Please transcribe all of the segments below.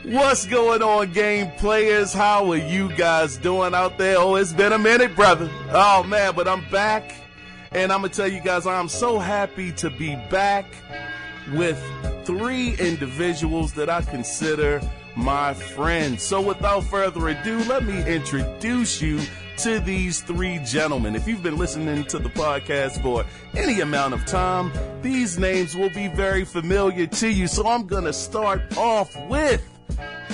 What's going on, game players? How are you guys doing out there? Oh, it's been a minute, brother. Oh, man, but I'm back. And I'm going to tell you guys, I'm so happy to be back with three individuals that I consider my friends. So without further ado, let me introduce you to these three gentlemen. If you've been listening to the podcast for any amount of time, these names will be very familiar to you. So I'm going to start off with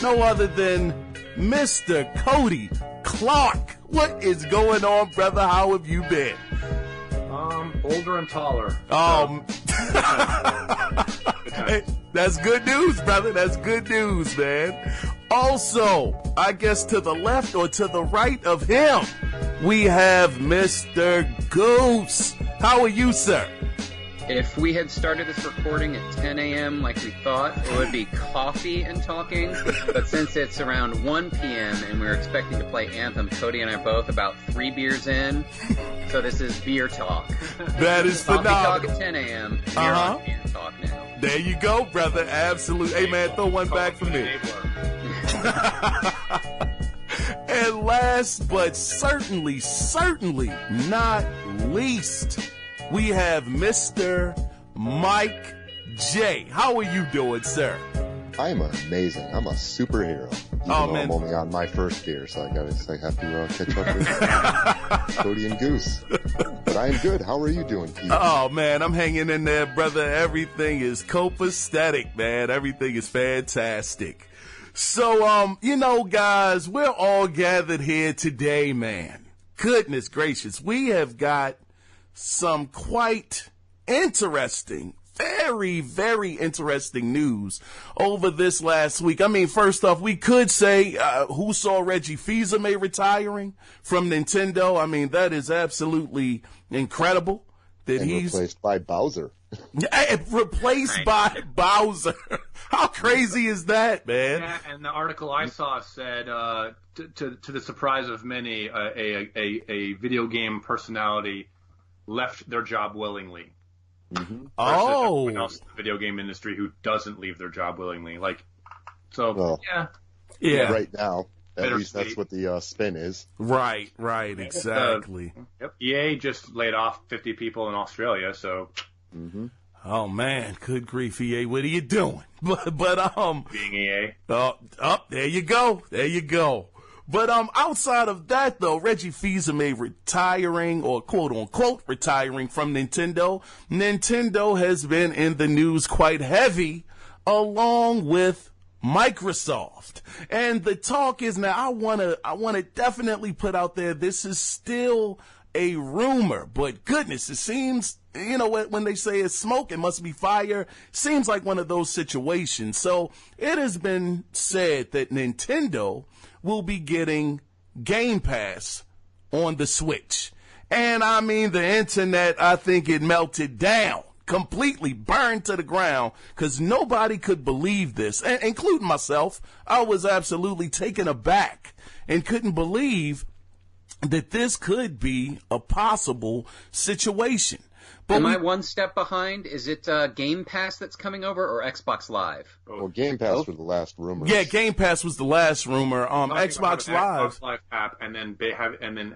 no other than Mr. Cody Clark. What is going on, brother? How have you been? Older and taller. Hey, that's good news, brother. That's good news, man. Also, I guess to the left or to the right of him, we have Mr. Goose. How are you, sir? If we had started this recording at 10 a.m. like we thought, it would be coffee and talking. But since it's around 1 p.m. and we're expecting to play Anthem, Cody and I are both about 3 beers in. So this is beer talk. That is phenomenal. Coffee talk at 10 a.m. Beer on beer talk now. There you go, brother. Absolutely. Hey, man, throw one back for me. And last but certainly not least, we have Mr. Mike J. How are you doing, sir? I'm amazing. I'm a superhero. Even though I'm only on my first beer, so I have to catch up with Cody and Goose. But I'm good. How are you doing, Keith? Oh, man, I'm hanging in there, brother. Everything is copacetic, man. Everything is fantastic. So, guys, we're all gathered here today, man. Goodness gracious. We have got some quite interesting, very, very interesting news over this last week. I mean, first off, we could say who saw Reggie Fils-Aimé retiring from Nintendo. I mean, that is absolutely incredible that he's replaced by Bowser. Replaced by Bowser. How crazy is that, man? Yeah, and the article I saw said, to the surprise of many, a video game personality left their job willingly. Mm-hmm. Oh, everyone else in the video game industry who doesn't leave their job willingly. Yeah. Right now, at least that's what the spin is. Right, exactly. EA just laid off 50 people in Australia, so. Mm-hmm. Oh man, good grief, EA, what are you doing? But being EA. There you go. But outside of that though, Reggie Fils-Aimé retiring or quote unquote retiring from Nintendo. Nintendo has been in the news quite heavy along with Microsoft. And the talk is now I wanna definitely put out there this is still a rumor, but goodness, it seems, when they say it's smoke, it must be fire. Seems like one of those situations. So it has been said that Nintendo will be getting Game Pass on the Switch. And I mean, the internet, I think it melted down, completely burned to the ground, because nobody could believe this, including myself. I was absolutely taken aback and couldn't believe that this could be a possible situation. But Am I one step behind? Is it Game Pass that's coming over or Xbox Live? Well, Game Pass was the last rumor. Yeah, Game Pass was the last rumor. Xbox Live. Xbox Live app, and then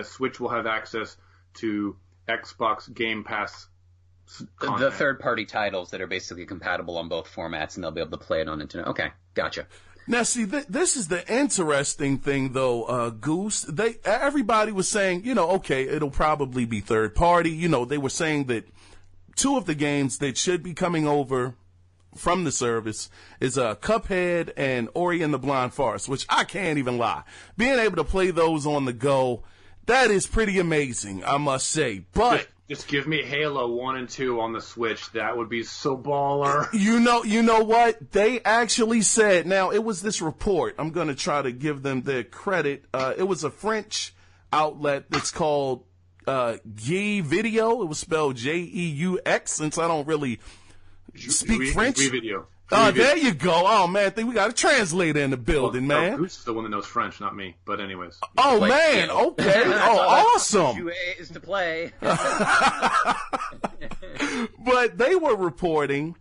Switch will have access to Xbox Game Pass content. The third-party titles that are basically compatible on both formats, and they'll be able to play it on Nintendo. Okay, gotcha. Now, see, this is the interesting thing, though, Goose. Everybody was saying, okay, it'll probably be third party. They were saying that two of the games that should be coming over from the service is Cuphead and Ori and the Blind Forest, which I can't even lie. Being able to play those on the go, that is pretty amazing, I must say. But Just give me Halo 1 and 2 on the Switch. That would be so baller. You know what? They actually said, now it was this report. I'm going to try to give them their credit. It was a French outlet that's called Guy Video. It was spelled Jeux, since I don't really speak French. Video. There you go. Oh, man, I think we got a translator in the building, man. No, Goose is the one that knows French, not me. But anyways. Oh, man. Okay. Oh, awesome. Jouer is to play. But they were reporting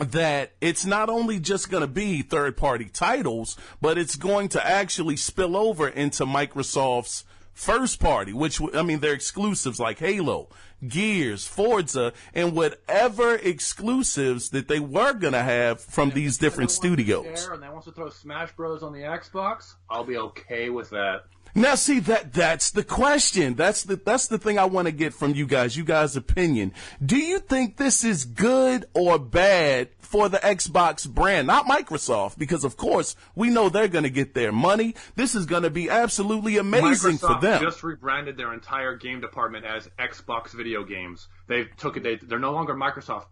that it's not only just going to be third-party titles, but it's going to actually spill over into Microsoft's first party, which, I mean, they're exclusives like Halo, Gears, Forza, and whatever exclusives that they were going to have from these different studios. And they want to throw Smash Bros. On the Xbox, I'll be okay with that. Now, see, that's the question. That's the thing I want to get from you guys' opinion. Do you think this is good or bad for the Xbox brand? Not Microsoft, because, of course, we know they're going to get their money. This is going to be absolutely amazing for them. Microsoft just rebranded their entire game department as Xbox Video Games. They took it. They're no longer Microsoft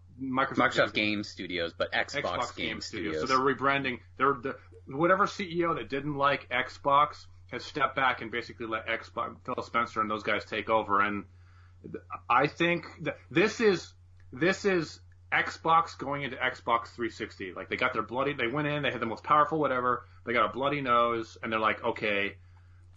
Game Studios, but Xbox Game Studios. So they're rebranding. Whatever CEO that didn't like Xbox has stepped back and basically let Phil Spencer and those guys take over. And I think that this is Xbox going into Xbox 360. Like, they got they went in, they had the most powerful whatever, they got a bloody nose, and they're like, okay,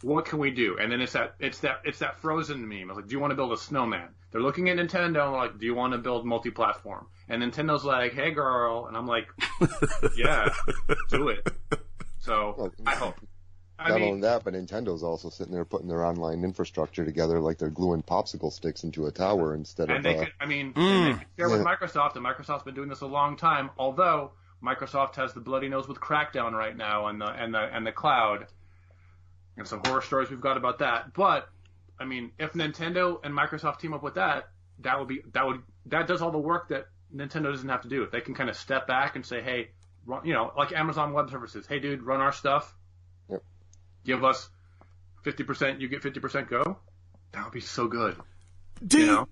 what can we do? And then it's that Frozen meme. I was like, do you want to build a snowman? They're looking at Nintendo and they're like, do you want to build multi-platform? And Nintendo's like, hey girl, and I'm like, yeah, do it. So I hope. Not only that, but Nintendo's also sitting there putting their online infrastructure together like they're gluing popsicle sticks into a tower instead of... They could share with Microsoft, and Microsoft's been doing this a long time, although Microsoft has the bloody nose with Crackdown right now and the cloud. And some horror stories we've got about that. But, I mean, if Nintendo and Microsoft team up with that does all the work that Nintendo doesn't have to do. If they can kind of step back and say, hey, like Amazon Web Services, hey dude, run our stuff. Give us 50%, you get 50%, go. That would be so good. The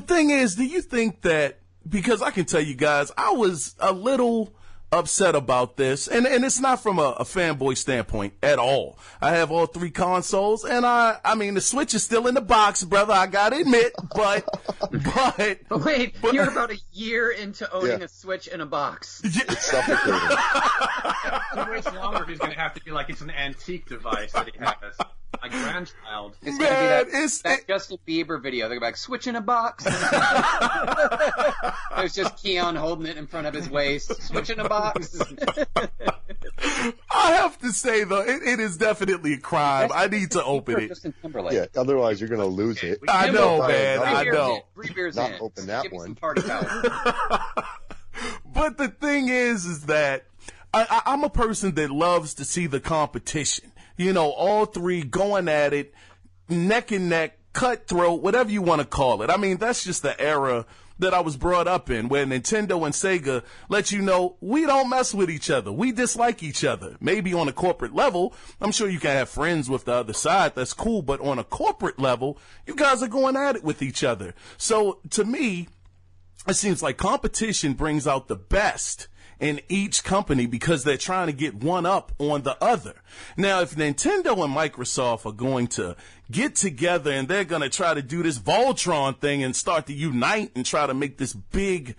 thing is, do you think that, because I can tell you guys, I was a little upset about this, and it's not from a fanboy standpoint at all. I have all three consoles, and I mean, the Switch is still in the box, brother, I gotta admit, but wait, you're about a year into owning a Switch in a box. It's suffocating. How much longer he's gonna have to be like it's an antique device that he has. A grandchild. It's gonna be that Justin Bieber video. They're like, Switch in a box. There's just Kiaun holding it in front of his waist. Switch in a box. I have to say, though, it is definitely a crime. I need to open it. Justin Timberlake. Yeah, otherwise you're going to lose it. I know, man. I know. 3 beers Not in. open that Give me one. some party power. But the thing is that I'm a person that loves to see the competition. All three going at it, neck and neck, cutthroat, whatever you want to call it. I mean, that's just the era that I was brought up in, where Nintendo and Sega let you know we don't mess with each other. We dislike each other. Maybe on a corporate level, I'm sure you can have friends with the other side. That's cool. But on a corporate level, you guys are going at it with each other. So to me, it seems like competition brings out the best in each company because they're trying to get one up on the other. Now, if Nintendo and Microsoft are going to get together and they're going to try to do this Voltron thing and start to unite and try to make this big,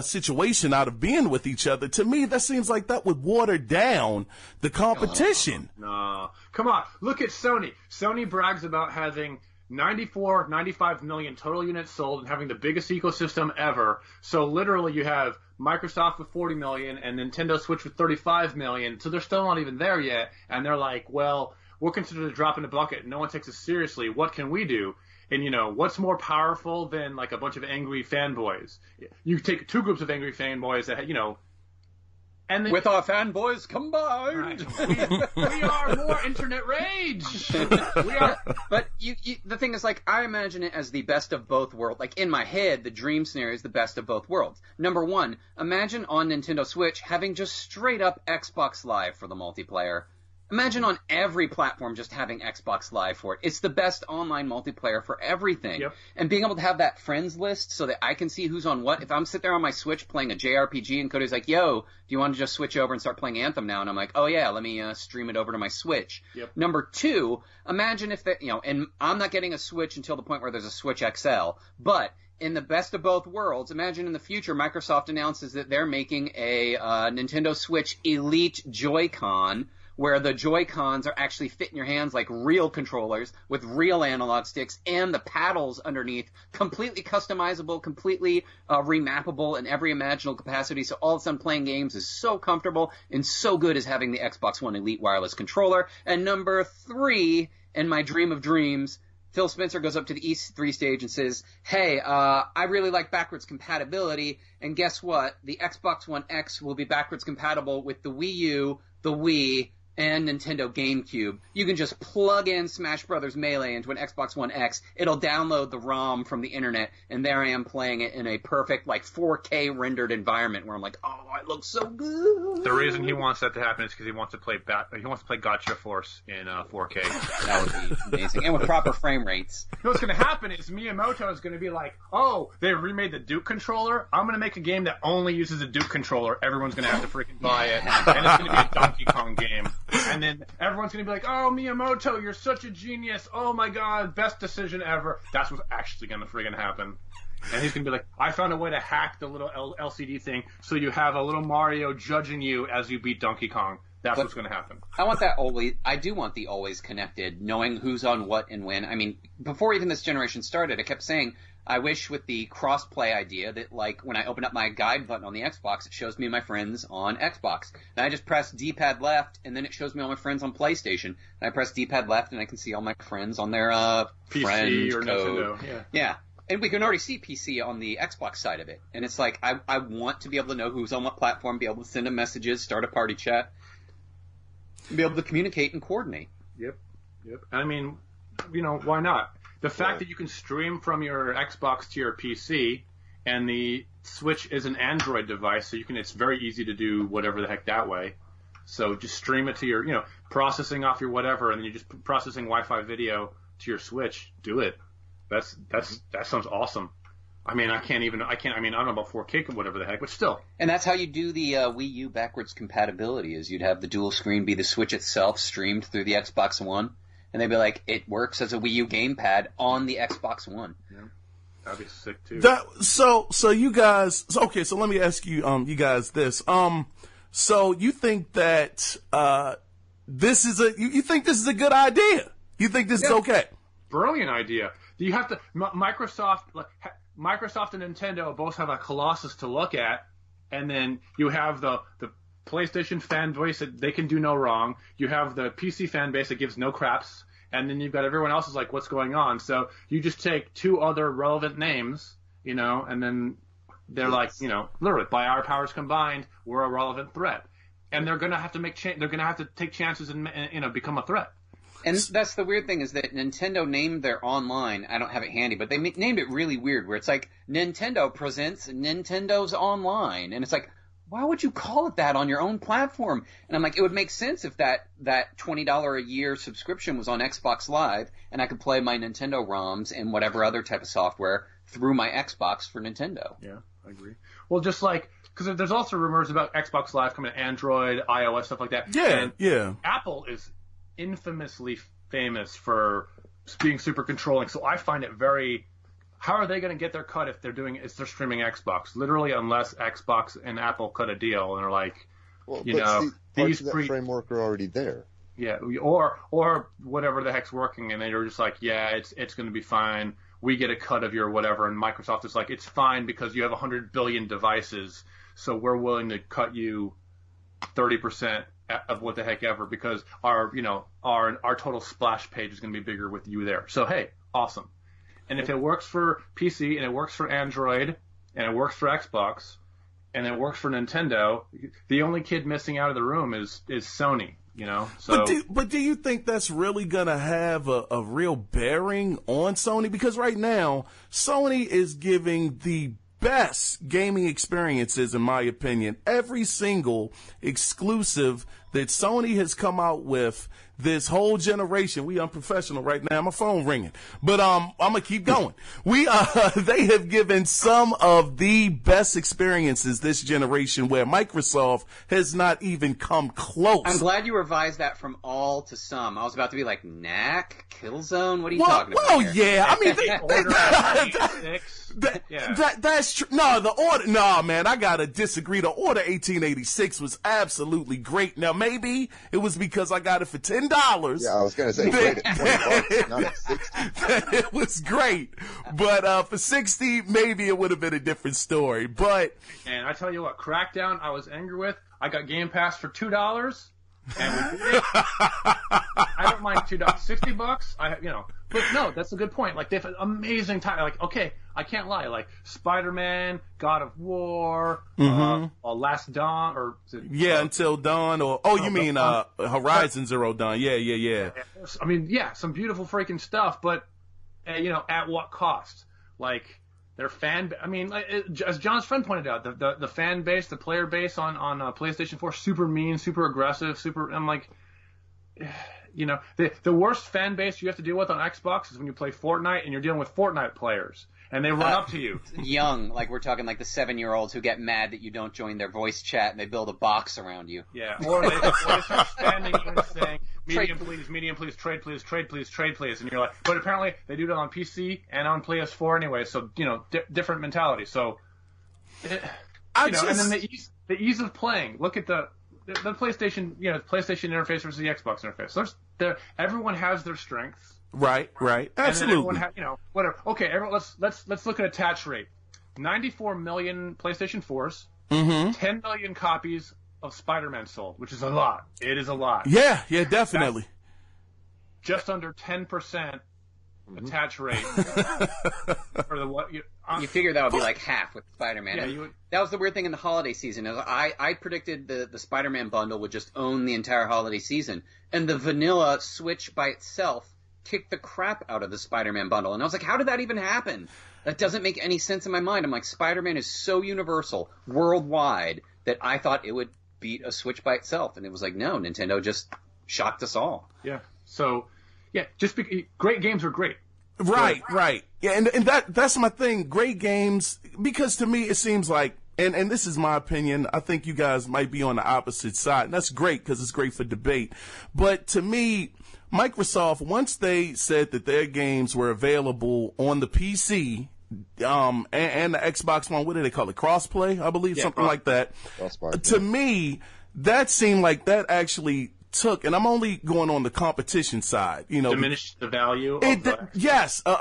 situation out of being with each other, to me, that seems like that would water down the competition. No. Come on. Look at Sony. Sony brags about having 95 million total units sold and having the biggest ecosystem ever. So literally you have Microsoft with 40 million and Nintendo Switch with 35 million. So they're still not even there yet. And they're like, well, we're considered a drop in the bucket. No one takes us seriously. What can we do? And, what's more powerful than like a bunch of angry fanboys? You take two groups of angry fanboys that, and with our fanboys combined, we are more internet rage. We are. But the thing is, like, I imagine it as the best of both worlds. Like, in my head, the dream scenario is the best of both worlds. Number one, imagine on Nintendo Switch having just straight up Xbox Live for the multiplayer. Imagine on every platform just having Xbox Live for it. It's the best online multiplayer for everything. Yep. And being able to have that friends list so that I can see who's on what. If I'm sitting there on my Switch playing a JRPG and Cody's like, yo, do you want to just switch over and start playing Anthem now? And I'm like, oh yeah, let me stream it over to my Switch. Yep. Number two, imagine if that, and I'm not getting a Switch until the point where there's a Switch XL, but in the best of both worlds, imagine in the future Microsoft announces that they're making a Nintendo Switch Elite Joy-Con where the Joy-Cons are actually fit in your hands like real controllers with real analog sticks, and the paddles underneath completely customizable, completely remappable in every imaginable capacity. So all of a sudden playing games is so comfortable and so good as having the Xbox One Elite wireless controller. And number 3, in my dream of dreams, Phil Spencer goes up to the E3 stage and says, hey, I really like backwards compatibility, and guess what? The Xbox One X will be backwards compatible with the Wii U, the Wii, and Nintendo GameCube. You can just plug in Smash Bros. Melee into an Xbox One X. It'll download the ROM from the internet, and there I am playing it in a perfect, like, 4K rendered environment where I'm like, oh, it looks so good. The reason he wants that to happen is because he wants to play Gotcha Force in 4K. That would be amazing, and with proper frame rates. You know what's going to happen is Miyamoto is going to be like, oh, they remade the Duke controller. I'm going to make a game that only uses a Duke controller. Everyone's going to have to freaking buy it, and it's going to be a Donkey Kong game. And then everyone's going to be like, oh, Miyamoto, you're such a genius. Oh, my God, best decision ever. That's what's actually going to friggin' happen. And he's going to be like, I found a way to hack the little LCD thing so you have a little Mario judging you as you beat Donkey Kong. That's what's going to happen. I do want the always connected, knowing who's on what and when. I mean, before even this generation started, I kept saying, I wish with the cross-play idea that, like, when I open up my guide button on the Xbox, it shows me my friends on Xbox. And I just press D-pad left, and then it shows me all my friends on PlayStation. And I press D-pad left, and I can see all my friends on their PC friend or code. Nintendo. Yeah. And we can already see PC on the Xbox side of it. And it's like, I want to be able to know who's on what platform, be able to send them messages, start a party chat, and be able to communicate and coordinate. Yep. I mean, why not? The fact that you can stream from your Xbox to your PC, and the Switch is an Android device, so it's very easy to do whatever the heck that way. So just stream it to your, processing off your whatever, and then you're just processing Wi-Fi video to your Switch. Do it. That sounds awesome. I mean, I don't know about 4K or whatever the heck, but still. And that's how you do the Wii U backwards compatibility, is you'd have the dual screen be the Switch itself streamed through the Xbox One. And they'd be like, it works as a Wii U gamepad on the Xbox One. Yeah, that'd be sick too. So you guys, okay. So let me ask you, you guys this. So you think that this is you think this is a good idea? You think this is okay? Brilliant idea. You have to Microsoft and Nintendo both have a Colossus to look at, and then you have the PlayStation fan base that they can do no wrong. You have the PC fan base that gives no craps, and then you've got everyone else is like, what's going on? So you just take 2 other relevant names, and then they're like, literally, by our powers combined, we're a relevant threat, and they're gonna have to they're gonna have to take chances and become a threat. And that's the weird thing, is that Nintendo named their online, I don't have it handy, but they named it really weird, where it's like, Nintendo presents Nintendo's Online, and it's like, why would you call it that on your own platform? And I'm like, it would make sense if that $20 a year subscription was on Xbox Live, and I could play my Nintendo ROMs and whatever other type of software through my Xbox for Nintendo. Yeah, I agree. Well, just like, because there's also rumors about Xbox Live coming to Android, iOS, stuff like that. Yeah. Apple is infamously famous for being super controlling, so I find it very... How are they going to get their cut if they're streaming Xbox? Literally, unless Xbox and Apple cut a deal and are like, parts of that framework are already there. Yeah, or whatever the heck's working, and they're just like, yeah, it's going to be fine. We get a cut of your whatever, and Microsoft is like, it's fine because you have 100 billion devices, so we're willing to cut you 30% of what the heck ever because our total splash page is going to be bigger with you there. So hey, awesome. And if it works for PC, and it works for Android, and it works for Xbox, and it works for Nintendo, the only kid missing out of the room is Sony, So, but do you think that's really going to have a real bearing on Sony? Because right now, Sony is giving the best gaming experiences, in my opinion. Every single exclusive that Sony has come out with this whole generation. We unprofessional right now. My phone ringing, but I'm gonna keep going. They have given some of the best experiences this generation where Microsoft has not even come close. I'm glad you revised that from all to some. I was about to be like, Knack, Killzone. What are you talking about? Well, yeah. I mean, That's true. No, the order. No, man, I gotta disagree. The order 1886 was absolutely great. Now, maybe it was because I got it for $10. Yeah, I was gonna say great at $20, not at $60. It was great, but for 60, maybe it would have been a different story. But and I tell you what, Crackdown, I was angry with. I got Game Pass for $2. And we did it. I don't mind $2, $60. But no, that's a good point. Like, they have an amazing time. Like, okay, I can't lie. Like, Spider-Man, God of War, Last Dawn, or Until Dawn, or you mean Horizon Zero Dawn? Yeah. I mean, some beautiful freaking stuff, but at what cost? Like, their as John's friend pointed out, the fan base, the player base on PlayStation 4, super mean, super aggressive, I'm like, the worst fan base you have to deal with on Xbox is when you play Fortnite and you're dealing with Fortnite players. And they run up to you. Young, like we're talking like the 7-year-olds who get mad that you don't join their voice chat and they build a box around you. Yeah, or they start standing and saying, medium please, trade please. And you're like, but apparently they do that on PC and on PS4 anyway, so, different mentality. So, and then the ease of playing. Look at the PlayStation, PlayStation interface versus the Xbox interface. Everyone has their strengths. Right. Absolutely. Whatever. Okay, let's look at attach rate. 94 million PlayStation 4s, 10 million copies of Spider-Man sold, which is a lot. It is a lot. Yeah, definitely. That's just under 10% attach rate. For you figure that would be like half with Spider-Man. Yeah, that was the weird thing in the holiday season. I predicted the Spider-Man bundle would just own the entire holiday season, and the vanilla Switch by itself kicked the crap out of the Spider-Man bundle. And I was like, how did that even happen? That doesn't make any sense in my mind. I'm like, Spider-Man is so universal worldwide that I thought it would beat a Switch by itself. And it was like, no, Nintendo just shocked us all. Yeah. So, great games are great. Right. Yeah, and that's my thing. Great games, because to me it seems like, and this is my opinion, I think you guys might be on the opposite side, and that's great because it's great for debate. But to me, Microsoft, once they said that their games were available on the PC and the Xbox One, what do they call it? Crossplay, I believe, something like that. To me, that seemed like that actually took, and I'm only going on the competition side, diminish the value of the Xbox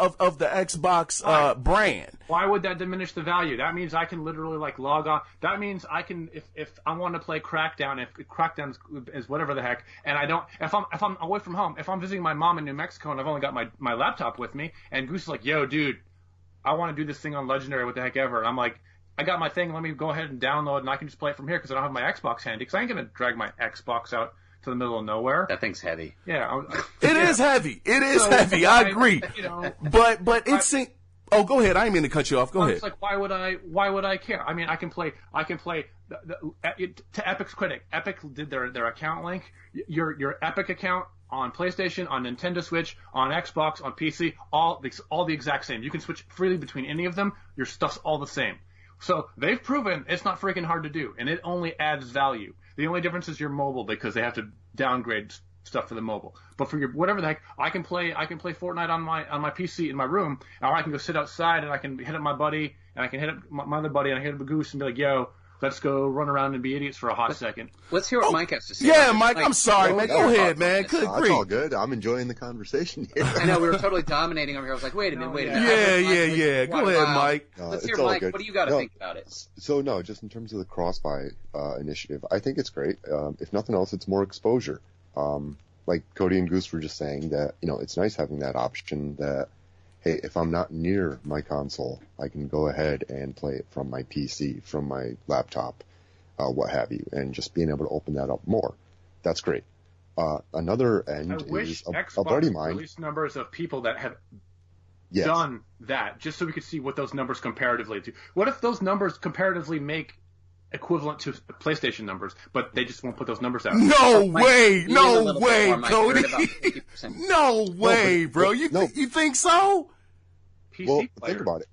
brand. Why would that diminish the value? That means I can literally log on. That means I can, if I want to play Crackdown, if Crackdown is whatever the heck, and I don't, if I'm away from home, if I'm visiting my mom in New Mexico and I've only got my laptop with me, and Goose is like, yo, dude, I want to do this thing on Legendary, what the heck ever. And I'm like, I got my thing, let me go ahead and download, and I can just play it from here because I don't have my Xbox handy, because I ain't going to drag my Xbox out to the middle of nowhere. That thing's heavy. Yeah. It is heavy. It is heavy. I agree. But it's... Oh, go ahead. I didn't mean to cut you off. Go ahead. It's like, why would I care? I mean, I can play to Epic's critic. Epic did their account link. Your Epic account on PlayStation, on Nintendo Switch, on Xbox, on PC, all the exact same. You can switch freely between any of them. Your stuff's all the same. So they've proven it's not freaking hard to do, and it only adds value. The only difference is your mobile, because they have to downgrade stuff for the mobile. But for your whatever the heck, I can play Fortnite on my PC in my room, or I can go sit outside and I can hit up my buddy, and I can hit up my other buddy, and I hit up a Goose and be like, yo, let's go run around and be idiots for a hot second. Let's hear what Mike has to say. Yeah, Mike, I'm sorry, man. Go ahead, man. Good grief. It's all good. I'm enjoying the conversation here. I know, we were totally dominating over here. I was like, wait a minute. Yeah. Go ahead, Mike. Let's hear Mike. What do you got to think about it? So, just in terms of the cross-buy initiative, I think it's great. If nothing else, it's more exposure. Like Cody and Goose were just saying that, it's nice having that option that, hey, if I'm not near my console, I can go ahead and play it from my PC, from my laptop, what have you, and just being able to open that up more. That's great. Another end is a buddy of mine. Release numbers of people that have done that, just so we could see what those numbers comparatively do. What if those numbers comparatively make equivalent to PlayStation numbers, but they just won't put those numbers out? No way, Cody. No way, bro. You think so? Well, think about it.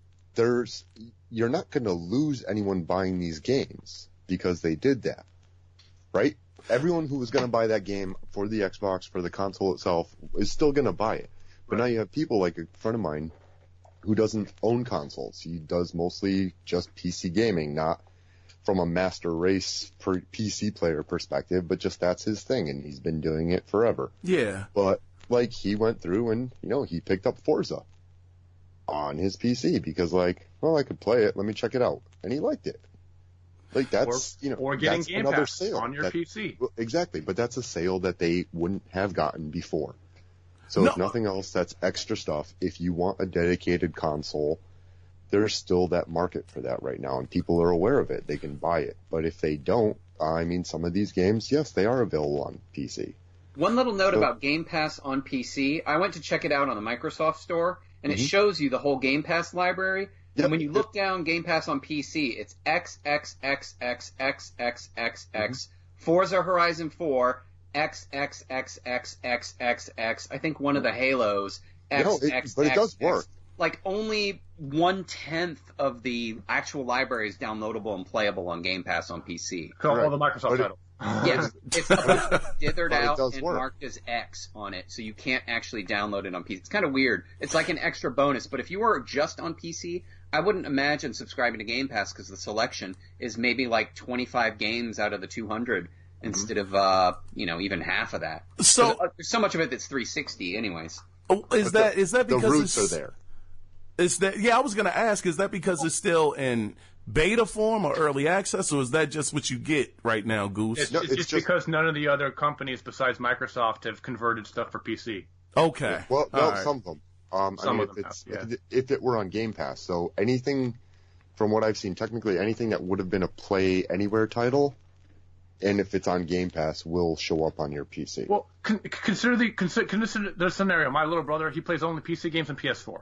You're not going to lose anyone buying these games because they did that, right? Everyone who was going to buy that game for the Xbox, for the console itself, is still going to buy it. But now you have people like a friend of mine who doesn't own consoles. He does mostly just PC gaming, not from a master race PC player perspective, but just that's his thing, and he's been doing it forever. Yeah. But, like, he went through and, he picked up Forza on his PC because, like, well, I could play it, let me check it out. And he liked it. Like, that's, or getting that's Game another Pass sale on your PC. Exactly, but that's a sale that they wouldn't have gotten before. So if nothing else, that's extra stuff. If you want a dedicated console, there's still that market for that right now, and people are aware of it. They can buy it. But if they don't, I mean, some of these games, yes, they are available on PC. One little note about Game Pass on PC. I went to check it out on the Microsoft Store, and it shows you the whole Game Pass library. Yep. And when you look down Game Pass on PC, it's XXXXXXXXX, Forza Horizon 4, XXXXXXX, I think one of the Halos, XXX. But it does work. Like, only 1/10 of the actual library is downloadable and playable on Game Pass on PC. All the Microsoft titles. Yes, it's dithered out and marked as X on it, so you can't actually download it on PC. It's kind of weird. It's like an extra bonus, but if you were just on PC, I wouldn't imagine subscribing to Game Pass because the selection is maybe like 25 games out of the 200 instead of, even half of that. So there's so much of it that's 360 anyways. Is that because the roots are there? I was going to ask, is that because it's still in beta form or early access, or is that just what you get right now, Goose? It's just because none of the other companies besides Microsoft have converted stuff for PC. Okay. Well, some of them. If it were on Game Pass, so anything from what I've seen, technically anything that would have been a Play Anywhere title, and if it's on Game Pass, will show up on your PC. Well, consider the scenario. My little brother, he plays only PC games and PS4.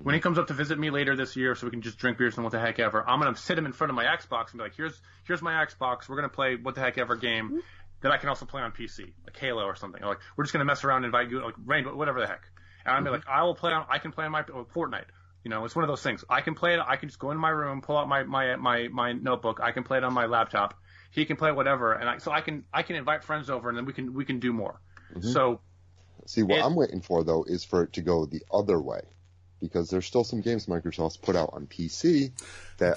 When he comes up to visit me later this year so we can just drink beers and what the heck ever, I'm going to sit him in front of my Xbox and be like, here's my Xbox. We're going to play what the heck ever game that I can also play on PC, like Halo or something. Or like, we're just going to mess around and invite you, like Rainbow, whatever the heck. And I'm like, I can play on my Fortnite. It's one of those things. I can play it. I can just go into my room, pull out my notebook. I can play it on my laptop. He can play whatever. And I can invite friends over and then we can do more. Mm-hmm. So. See, what I'm waiting for though is for it to go the other way. Because there's still some games Microsoft's put out on PC that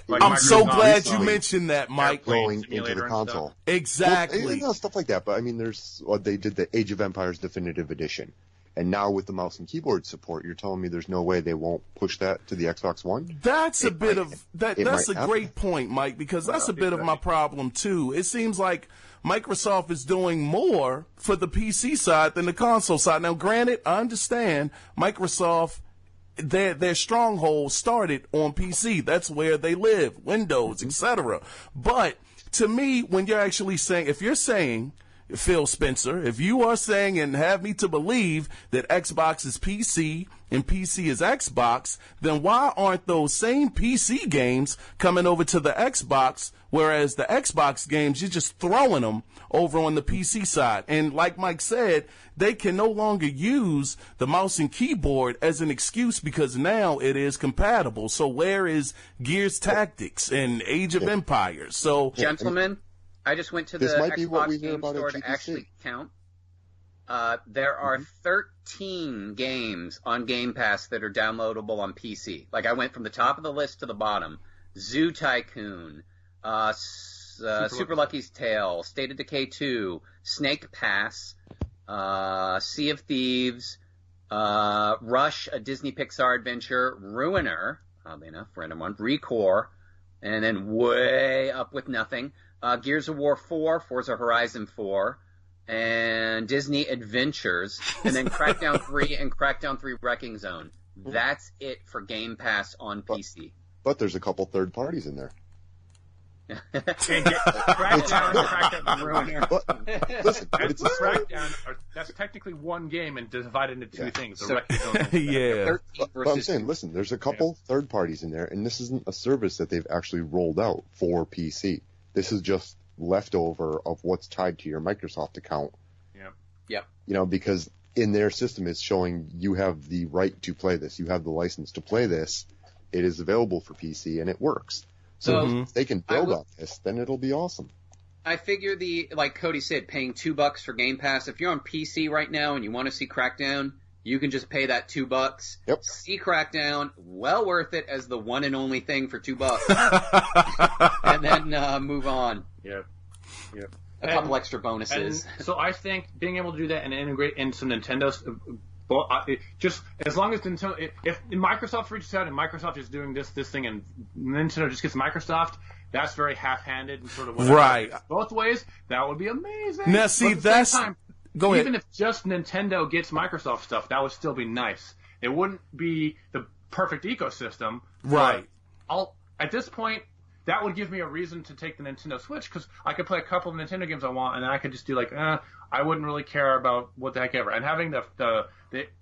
I'm so glad you mentioned that, Mike. Going into the console. Exactly. Well, stuff like that. But I mean, they did the Age of Empires Definitive Edition. And now with the mouse and keyboard support, you're telling me there's no way they won't push that to the Xbox One? That's a great point, Mike, because that's a bit of my problem too. It seems like Microsoft is doing more for the PC side than the console side. Now, granted, I understand Microsoft, their stronghold started on PC. That's where they live, Windows, etc. But to me, when you're actually saying, if you're saying, Phil Spencer, if you are saying and have me to believe that Xbox is PC and PC is Xbox, then why aren't those same PC games coming over to the Xbox, whereas the Xbox games, you're just throwing them over on the PC side? And like Mike said, they can no longer use the mouse and keyboard as an excuse because now it is compatible. So where is Gears Tactics and Age of Empires? So, gentlemen, I just went to the Xbox Game Store to actually count. There are 13 games on Game Pass that are downloadable on PC. Like, I went from the top of the list to the bottom. Zoo Tycoon, Super Lucky's Tale, State of Decay 2, Snake Pass, Sea of Thieves, Rush, a Disney Pixar adventure, Ruiner, oddly enough, random one, Recore, and then way up with nothing. Gears of War 4, Forza Horizon 4, and Disney Adventures, and then Crackdown 3 and Crackdown 3 Wrecking Zone. That's it for Game Pass on PC. But there's a couple third parties in there. That's technically one game and divided into two things. But I'm saying, listen, there's a couple third parties in there, and this isn't a service that they've actually rolled out for PC. This is just leftover of what's tied to your Microsoft account. Yep. Because in their system it's showing you have the right to play this. You have the license to play this. It is available for PC, and it works. So if they can build on this, then it'll be awesome. I figure like Cody said, paying $2 for Game Pass, if you're on PC right now and you want to see Crackdown, You can just pay that $2. Yep. See Crackdown, well worth it as the one and only thing for $2, and then move on. Yep. A couple extra bonuses. And so I think being able to do that and integrate in some Nintendo's, just as long as Nintendo, if Microsoft reaches out and Microsoft is doing this thing and Nintendo just gets Microsoft, that's very half-handed and sort of whatever. Right. Both ways, that would be amazing. Now, see, that's. Go ahead. Even if just Nintendo gets Microsoft stuff, that would still be nice. It wouldn't be the perfect ecosystem. Right. At this point, that would give me a reason to take the Nintendo Switch because I could play a couple of Nintendo games I want, and then I could just do I wouldn't really care about what the heck ever. And having the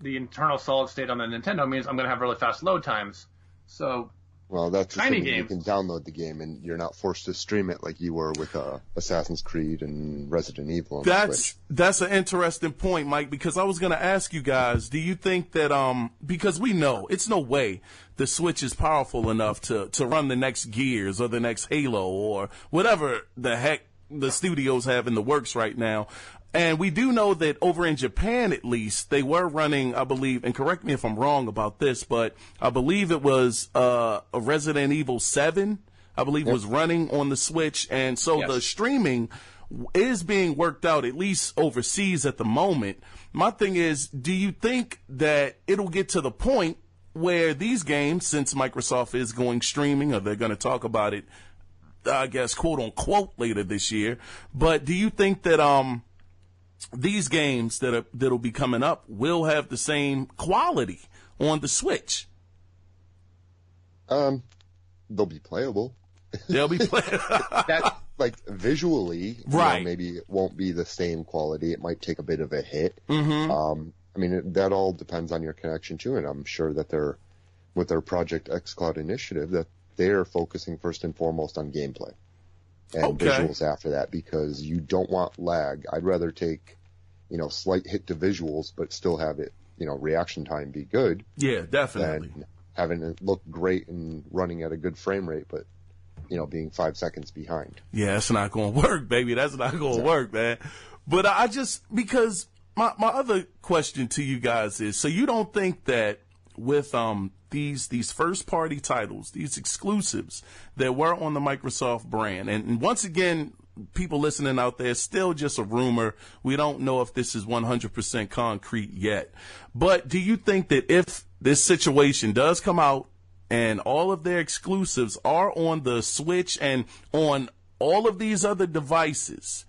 internal solid state on the Nintendo means I'm going to have really fast load times. So. Well, that's the tiny thing. games. You can download the game, and you're not forced to stream it like you were with Assassin's Creed and Resident Evil on the Switch. That's an interesting point, Mike, because I was going to ask you guys, do you think that because we know it's no way the Switch is powerful enough to run the next Gears or the next Halo or whatever the heck the studios have in the works right now. And we do know that over in Japan, at least, they were running, I believe, and correct me if I'm wrong about this, but I believe it was a Resident Evil 7, I believe, was running on the Switch. And so the streaming is being worked out, at least overseas at the moment. My thing is, do you think that it'll get to the point where these games, since Microsoft is going streaming, or they're going to talk about it, I guess, quote unquote, later this year, but do you think that these games that'll be coming up will have the same quality on the Switch? They'll be playable. They'll be playable. Like visually, right? Maybe it won't be the same quality. It might take a bit of a hit. Mm-hmm. I mean, that all depends on your connection to it. I'm sure that with their Project xCloud initiative, that they're focusing first and foremost on gameplay and visuals after that, because you don't want lag. I'd rather take, slight hit to visuals, but still have it, reaction time be good. Yeah, definitely. Than having it look great and running at a good frame rate, but, being 5 seconds behind. Yeah, that's not going to work, baby. That's not going to work, man. But because my other question to you guys is, so you don't think that with these first party titles, these exclusives that were on the Microsoft brand, and once again, people listening out there, still just a rumor. We don't know if this is 100% concrete yet. But do you think that if this situation does come out and all of their exclusives are on the Switch and on all of these other devices,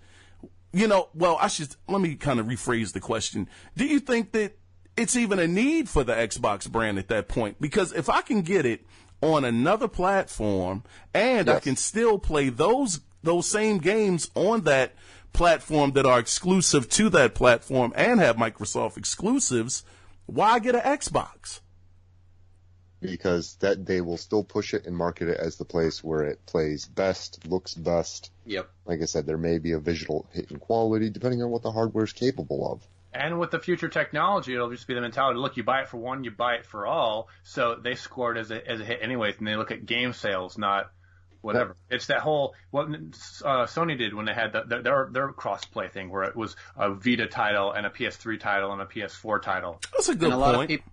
let me kind of rephrase the question. Do you think that it's even a need for the Xbox brand at that point? Because if I can get it on another platform and I can still play those same games on that platform that are exclusive to that platform and have Microsoft exclusives, why get an Xbox? Because that they will still push it and market it as the place where it plays best, looks best. Yep. Like I said, there may be a visual hit in quality depending on what the hardware is capable of. And with the future technology, it'll just be the mentality, look, you buy it for one, you buy it for all. So they score it as a hit anyways, and they look at game sales, not whatever. Yeah. It's that whole, what Sony did when they had their cross-play thing, where it was a Vita title and a PS3 title and a PS4 title. That's a good point.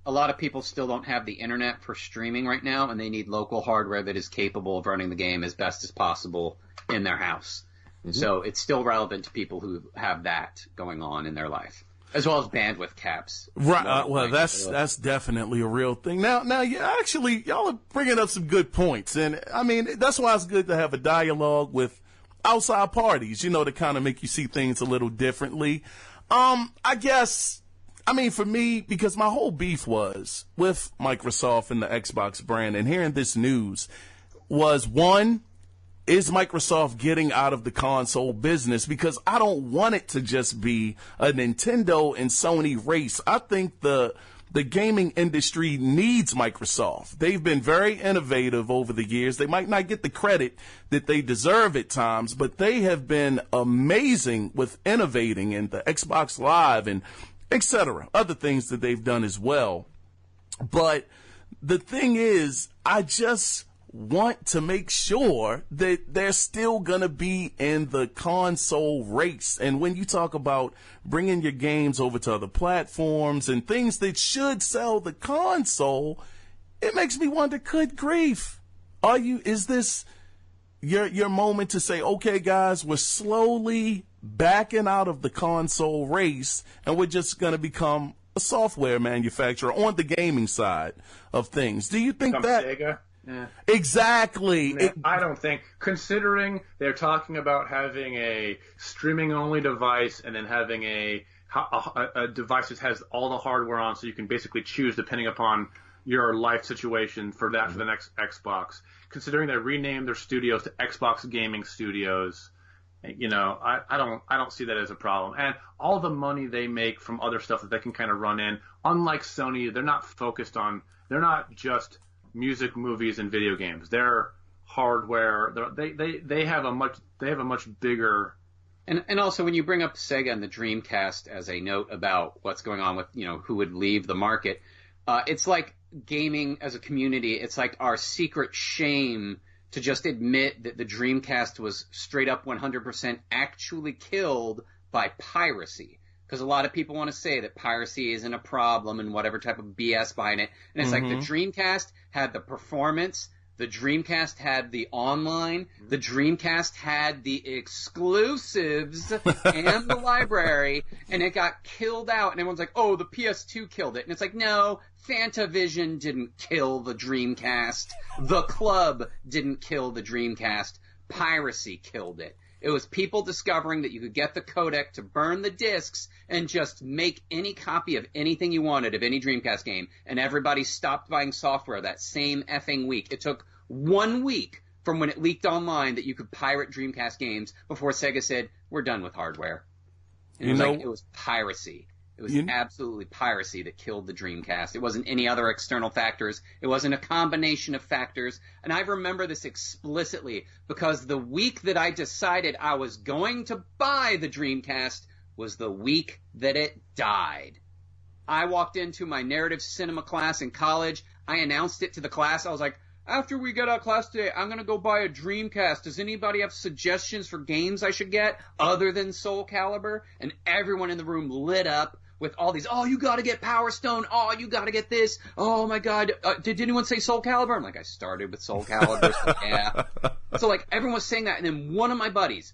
A lot of people still don't have the internet for streaming right now, and they need local hardware that is capable of running the game as best as possible in their house. Mm-hmm. So it's still relevant to people who have that going on in their life, as well as bandwidth caps. Right. Well, that's definitely a real thing. Now, y'all are bringing up some good points, and I mean that's why it's good to have a dialogue with outside parties, to kind of make you see things a little differently. I mean, for me, because my whole beef was with Microsoft and the Xbox brand, and hearing this news was, one, is Microsoft getting out of the console business? Because I don't want it to just be a Nintendo and Sony race. I think the gaming industry needs Microsoft. They've been very innovative over the years. They might not get the credit that they deserve at times, but they have been amazing with innovating, and the Xbox Live and etc. Other things that they've done as well. But the thing is, I just want to make sure that they're still going to be in the console race. And when you talk about bringing your games over to other platforms and things that should sell the console, it makes me wonder, good grief, is this your moment to say, okay, guys, we're slowly backing out of the console race and we're just going to become a software manufacturer on the gaming side of things? Do you think that? Sega? Yeah. Exactly. I don't think, considering they're talking about having a streaming-only device and then having a device that has all the hardware on, so you can basically choose depending upon your life situation for that for the next Xbox. Considering they renamed their studios to Xbox Gaming Studios, I don't see that as a problem. And all the money they make from other stuff that they can kind of run in, unlike Sony, they're not just music, movies, and video games. They're hardware. They have a much bigger. And also, when you bring up Sega and the Dreamcast as a note about what's going on with who would leave the market, it's like gaming as a community. It's like our secret shame to just admit that the Dreamcast was straight up 100% actually killed by piracy. Because a lot of people want to say that piracy isn't a problem and whatever type of BS behind it. And it's like the Dreamcast had the performance, the Dreamcast had the online, the Dreamcast had the exclusives and the library, and it got killed out. And everyone's like, oh, the PS2 killed it. And it's like, no, Fantavision didn't kill the Dreamcast. The Club didn't kill the Dreamcast. Piracy killed it. It was people discovering that you could get the codec to burn the discs and just make any copy of anything you wanted of any Dreamcast game, and everybody stopped buying software that same effing week. It took 1 week from when it leaked online that you could pirate Dreamcast games before Sega said, we're done with hardware. And it was piracy. It was absolutely piracy that killed the Dreamcast. It wasn't any other external factors. It wasn't a combination of factors. And I remember this explicitly because the week that I decided I was going to buy the Dreamcast was the week that it died. I walked into my narrative cinema class in college. I announced it to the class. I was like, after we get out of class today, I'm going to go buy a Dreamcast. Does anybody have suggestions for games I should get other than Soul Calibur? And everyone in the room lit up with all these, oh, you got to get Power Stone. Oh, you got to get this. Oh, my God. Did anyone say Soul Calibur? I'm like, I started with Soul Calibur. So yeah. So, like, everyone was saying that. And then one of my buddies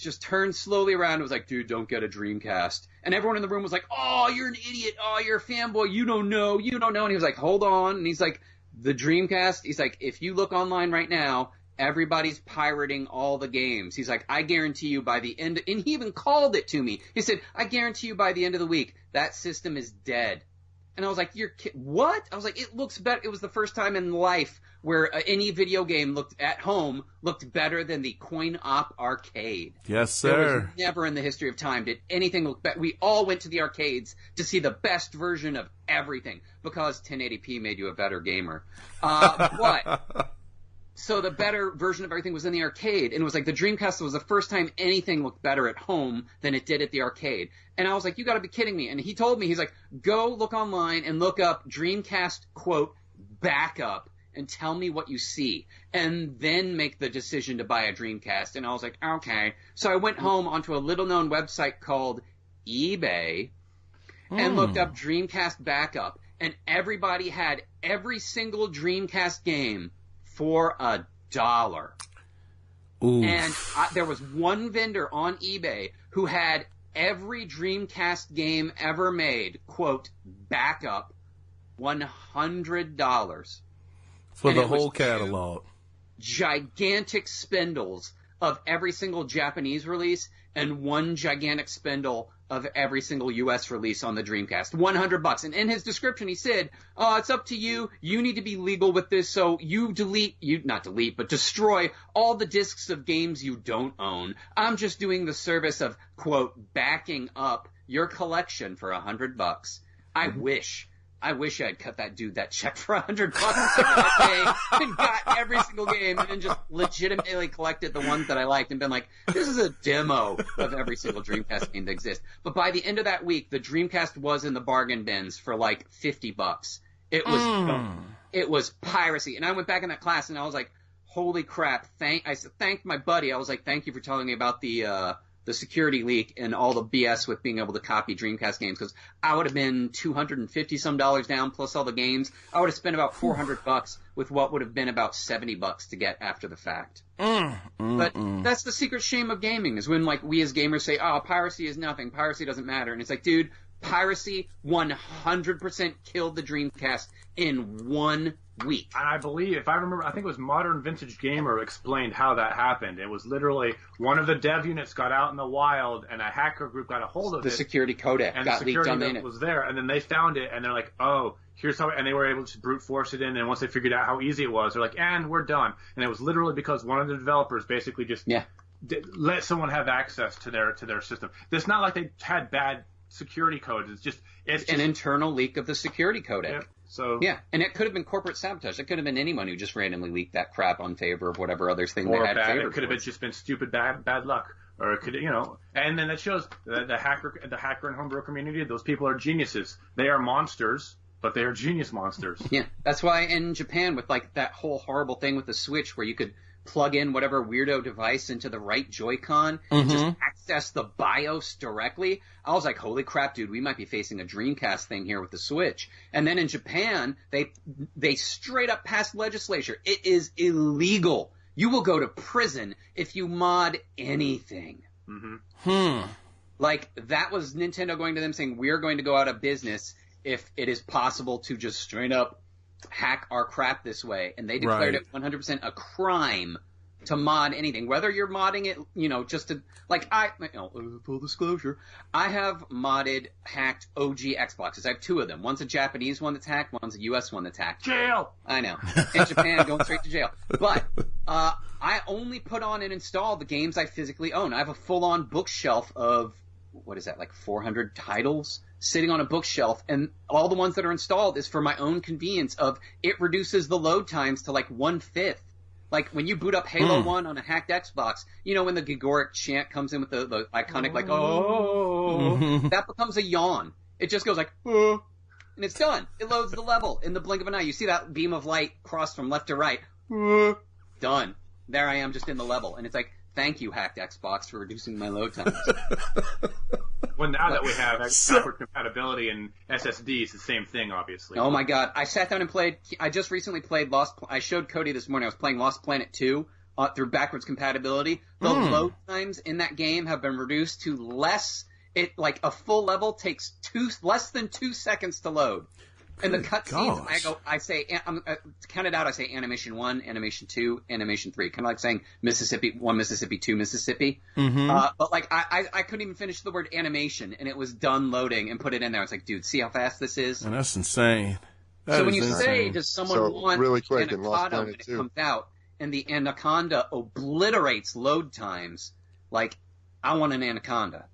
just turned slowly around and was like, dude, don't get a Dreamcast. And everyone in the room was like, oh, you're an idiot. Oh, you're a fanboy. You don't know. And he was like, hold on. And he's like, the Dreamcast, he's like, if you look online right now, everybody's pirating all the games. He's like, I guarantee you by the end, and he even called it to me. He said, I guarantee you by the end of the week, that system is dead. And I was like, what? I was like, it looks better. It was the first time in life where any video game looked better than the coin-op arcade. Yes, sir. There was never in the history of time did anything look better. We all went to the arcades to see the best version of everything because 1080p made you a better gamer. So the better version of everything was in the arcade, and it was like the Dreamcast was the first time anything looked better at home than it did at the arcade. And I was like, you got to be kidding me. And he told me, he's like, go look online and look up Dreamcast, quote, backup, and tell me what you see, and then make the decision to buy a Dreamcast. And I was like, okay. So I went home onto a little-known website called eBay and looked up Dreamcast backup, and everybody had every single Dreamcast game for $1. Oof. And there was one vendor on eBay who had every Dreamcast game ever made, quote, backup, $100. For the whole catalog. Gigantic spindles of every single Japanese release and one gigantic spindle of every single U.S. release on the Dreamcast. $100. And in his description, he said, it's up to you. You need to be legal with this, so you destroy all the discs of games you don't own. I'm just doing the service of, quote, backing up your collection for $100. I wish I'd cut that dude that check for $100 that day and got every single game and then just legitimately collected the ones that I liked and been like, this is a demo of every single Dreamcast game that exists. But by the end of that week, the Dreamcast was in the bargain bins for like $50. It was gone. it was piracy. And I went back in that class and I was like, holy crap. I thanked my buddy. I was like, thank you for telling me about the security leak and all the BS with being able to copy Dreamcast games, because I would have been $250 some down plus all the games. I would have spent about $400 with what would have been about $70 to get after the fact. But that's the secret shame of gaming, is when like we as gamers say, oh, piracy is nothing, piracy doesn't matter. And it's like, dude, piracy 100% killed the Dreamcast in 1 week. And I believe, if I remember, I think it was Modern Vintage Gamer explained how that happened. It was literally one of the dev units got out in the wild, and a hacker group got a hold of it. The security codec and got the leaked on the security internet. was there, and then they found it, and they're like, oh, here's how, and they were able to brute force it in, and once they figured out how easy it was, they're like, and we're done. And it was literally because one of the developers basically just let someone have access to their system. It's not like they had bad security codes. It's just an internal leak of the security codec. Yep. So and it could have been corporate sabotage. It could have been anyone who just randomly leaked that crap on favor of whatever other thing they had. It could have just been stupid bad luck, or it could, and then that shows the hacker and homebrew community. Those people are geniuses. They are monsters, but they are genius monsters. Yeah, that's why in Japan with like that whole horrible thing with the Switch where you could plug in whatever weirdo device into the right Joy-Con and just access the BIOS directly. I was like, holy crap, dude, we might be facing a Dreamcast thing here with the Switch. And then in Japan, they straight up passed legislation. It is illegal. You will go to prison if you mod anything. Like, that was Nintendo going to them saying, we're going to go out of business if it is possible to just straight up hack our crap this way, and they declared it 100% a crime to mod anything, whether you're modding it, just to, like, full disclosure, I have hacked OG Xboxes. I have 2 of them. One's a Japanese one that's hacked, one's a US one that's hacked. Jail! I know. In Japan, going straight to jail. But, I only put on and install the games I physically own. I have a full-on bookshelf of, what is that, like 400 titles? Sitting on a bookshelf, and all the ones that are installed is for my own convenience of it reduces the load times to like 1/5. Like when you boot up Halo 1 on a hacked Xbox, when the Gigoric chant comes in with the iconic like, that becomes a yawn. It just goes like, and it's done. It loads the level in the blink of an eye. You see that beam of light cross from left to right. Done. There I am just in the level. And it's like, thank you, hacked Xbox, for reducing my load times. Well, now that we have backward compatibility and SSD, it's the same thing, obviously. Oh my god. I sat down and played, I just recently played I showed Cody this morning, I was playing Lost Planet 2 through backwards compatibility. The load times in that game have been reduced to like a full level takes less than 2 seconds to load. And the cutscenes, count it out, I say Animation 1, Animation 2, Animation 3. Kind of like saying Mississippi 1, Mississippi 2, Mississippi. But like, I couldn't even finish the word animation, and it was done loading and put it in there. It's like, dude, see how fast this is? And that's insane. So when you say, does someone want really quick, Anaconda when it comes out, and the Anaconda obliterates load times, like, I want an Anaconda.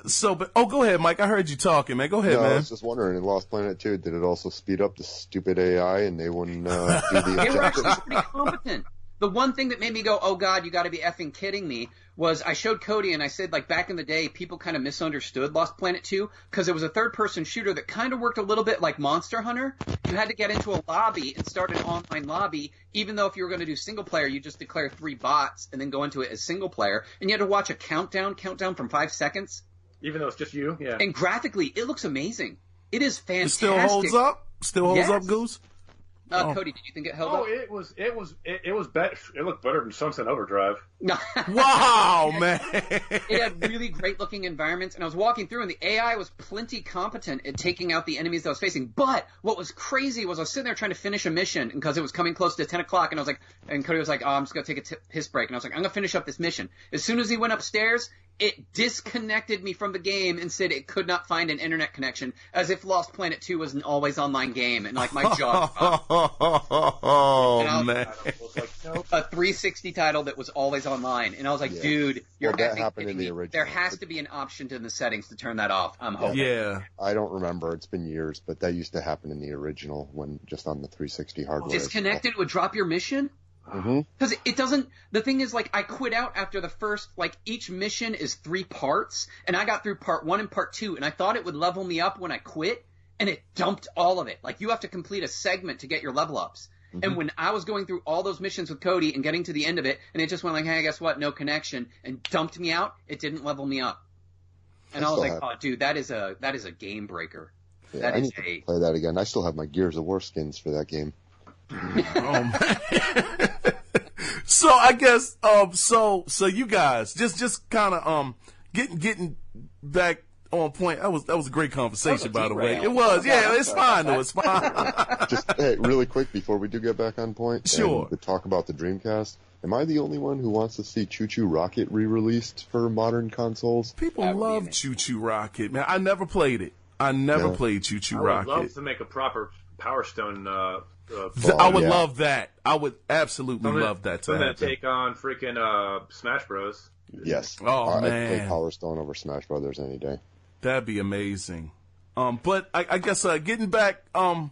So, go ahead, Mike. I heard you talking, man. Go ahead, man. I was just wondering, in Lost Planet 2, did it also speed up the stupid AI and they wouldn't do the objective? They were actually pretty competent. The one thing that made me go, oh god, you gotta be effing kidding me, was I showed Cody and I said, like, back in the day, people kind of misunderstood Lost Planet 2, because it was a third-person shooter that kind of worked a little bit like Monster Hunter. You had to get into a lobby and start an online lobby, even though if you were going to do single-player, you just declare 3 bots and then go into it as single-player, and you had to watch a countdown from 5 seconds. Even though it's just you, yeah. And graphically, it looks amazing. It is fantastic. It still holds up? Still holds up, Goose? Cody, did you think it held up? Oh, it was better. It looked better than Sunset Overdrive. Wow, man! It had really great looking environments, and I was walking through, and the AI was plenty competent at taking out the enemies that I was facing. But what was crazy was I was sitting there trying to finish a mission because it was coming close to 10 o'clock, and I was like, and Cody was like, oh, I'm just gonna take a piss break, and I was like, I'm gonna finish up this mission. As soon as he went upstairs, it disconnected me from the game and said it could not find an internet connection, as if Lost Planet 2 was an always online game, and like my jaw dropped. Oh, man. A 360 title that was always online, and I was like, dude, you're that happened in the original. There has to be an option in the settings to turn that off. I'm hoping. Yeah. I don't remember. It's been years, but that used to happen in the original when just on the 360 hardware. Disconnected would drop your mission? Because it doesn't, the thing is, like, I quit out after the first, like, each mission is 3 parts, and I got through part 1 and part 2, and I thought it would level me up when I quit, and it dumped all of it. Like, you have to complete a segment to get your level ups. Mm-hmm. And when I was going through all those missions with Cody and getting to the end of it, and it just went like, hey, guess what? No connection, and dumped me out, it didn't level me up. And I was like, oh, dude, that is a game breaker. Yeah, I need to play that again. I still have my Gears of War skins for that game. Oh, man. So I guess, so you guys just kind of, getting back on point. That was a great conversation, by the way. It was. Yeah, it's fine though. It's fine. Just really quick before we do get back on point. Sure. To talk about the Dreamcast. Am I the only one who wants to see Choo Choo Rocket re-released for modern consoles? People love Choo Choo Rocket, man. I never played it. I never played Choo Choo Rocket. I would love to make a proper Power Stone. I would love that. I would absolutely love that to happen. Take on freaking Smash Bros. Yes. Oh, man. I'd play Power Stone over Smash Brothers any day. That'd be amazing. But I guess getting back on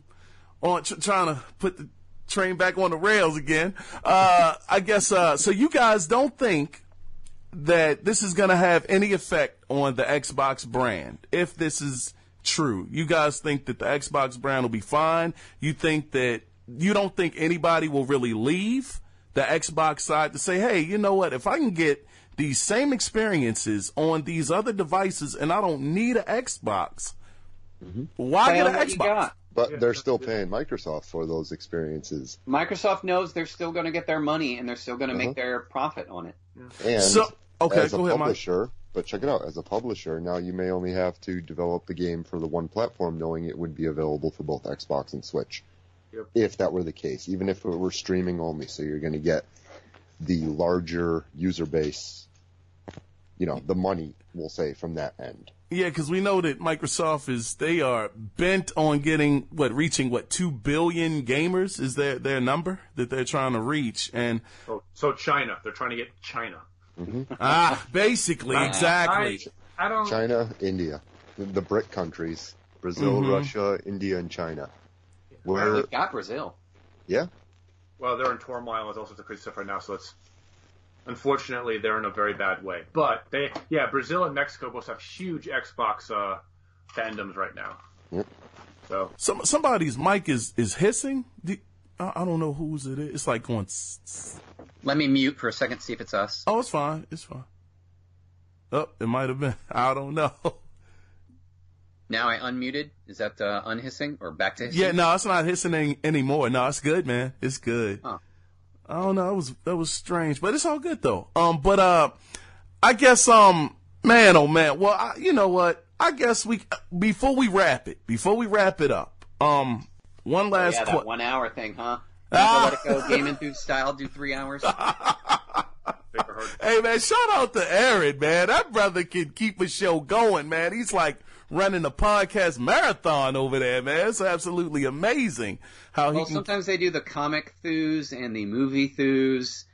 trying to put the train back on the rails again. I guess so. You guys don't think that this is going to have any effect on the Xbox brand if this is true? You guys think that the Xbox brand will be fine? You don't think anybody will really leave the Xbox side to say, hey, you know what? If I can get these same experiences on these other devices and I don't need an Xbox, why get an Xbox? But they're still paying Microsoft for those experiences. Microsoft knows they're still going to get their money and they're still going to make their profit on it. And as a go ahead, publisher, Mike. But check it out, as a publisher, now you may only have to develop the game for the one platform, knowing it would be available for both Xbox and Switch. Yep. If that were the case, even if it were streaming only, so you're going to get the larger user base, the money, we'll say, from that end. Yeah, because we know that Microsoft they are bent on reaching 2 billion gamers is their number that they're trying to reach. And so China, they're trying to get China. Basically, exactly. I don't. China, India, the BRIC countries, Brazil, Russia, India, and China. We've got Brazil. Yeah. Well, they're in turmoil with all sorts of crazy stuff right now, so unfortunately, they're in a very bad way. But Brazil and Mexico both have huge Xbox fandoms right now. Yep. So somebody's mic is hissing. I don't know whose it is. It's like going. Let me mute for a second, see if it's us. Oh, it's fine. It's fine. Oh, it might have been. I don't know. Now I unmuted. Is that unhissing or back to hissing? Yeah, no, it's not hissing anymore. No, it's good, man. It's good. Huh. I don't know. That was strange, but it's all good though. But I guess man, oh man. Well, you know what? I guess before we wrap it up. One last. That 1 hour thing, huh? Let it go. Game Enthuse style. Do 3 hours. Hey man, shout out to Aaron, man. That brother can keep a show going, man. He's like running a podcast marathon over there, man. It's absolutely amazing how he can. Sometimes they do the comic thews and the movie thews.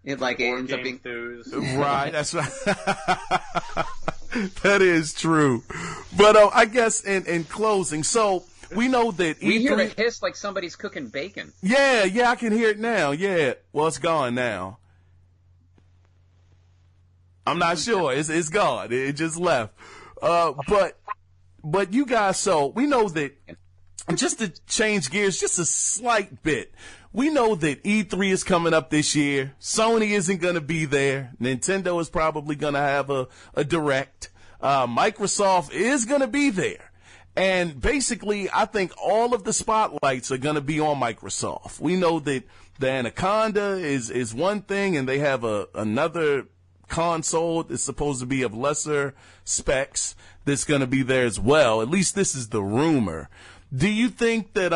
It ends up being thews. Right, that's right. That is true. But I guess in closing, so we know that we hear a hiss like somebody's cooking bacon. Yeah, I can hear it now. Yeah, well, it's gone now. I'm not sure. It's gone. It just left. But you guys, so we know that, just to change gears just a slight bit, we know that E3 is coming up this year. Sony isn't going to be there. Nintendo is probably going to have a direct. Microsoft is going to be there. And basically, I think all of the spotlights are going to be on Microsoft. We know that the Anaconda is one thing, and they have another console that's supposed to be of lesser specs that's going to be there as well. At least this is the rumor. Do you think that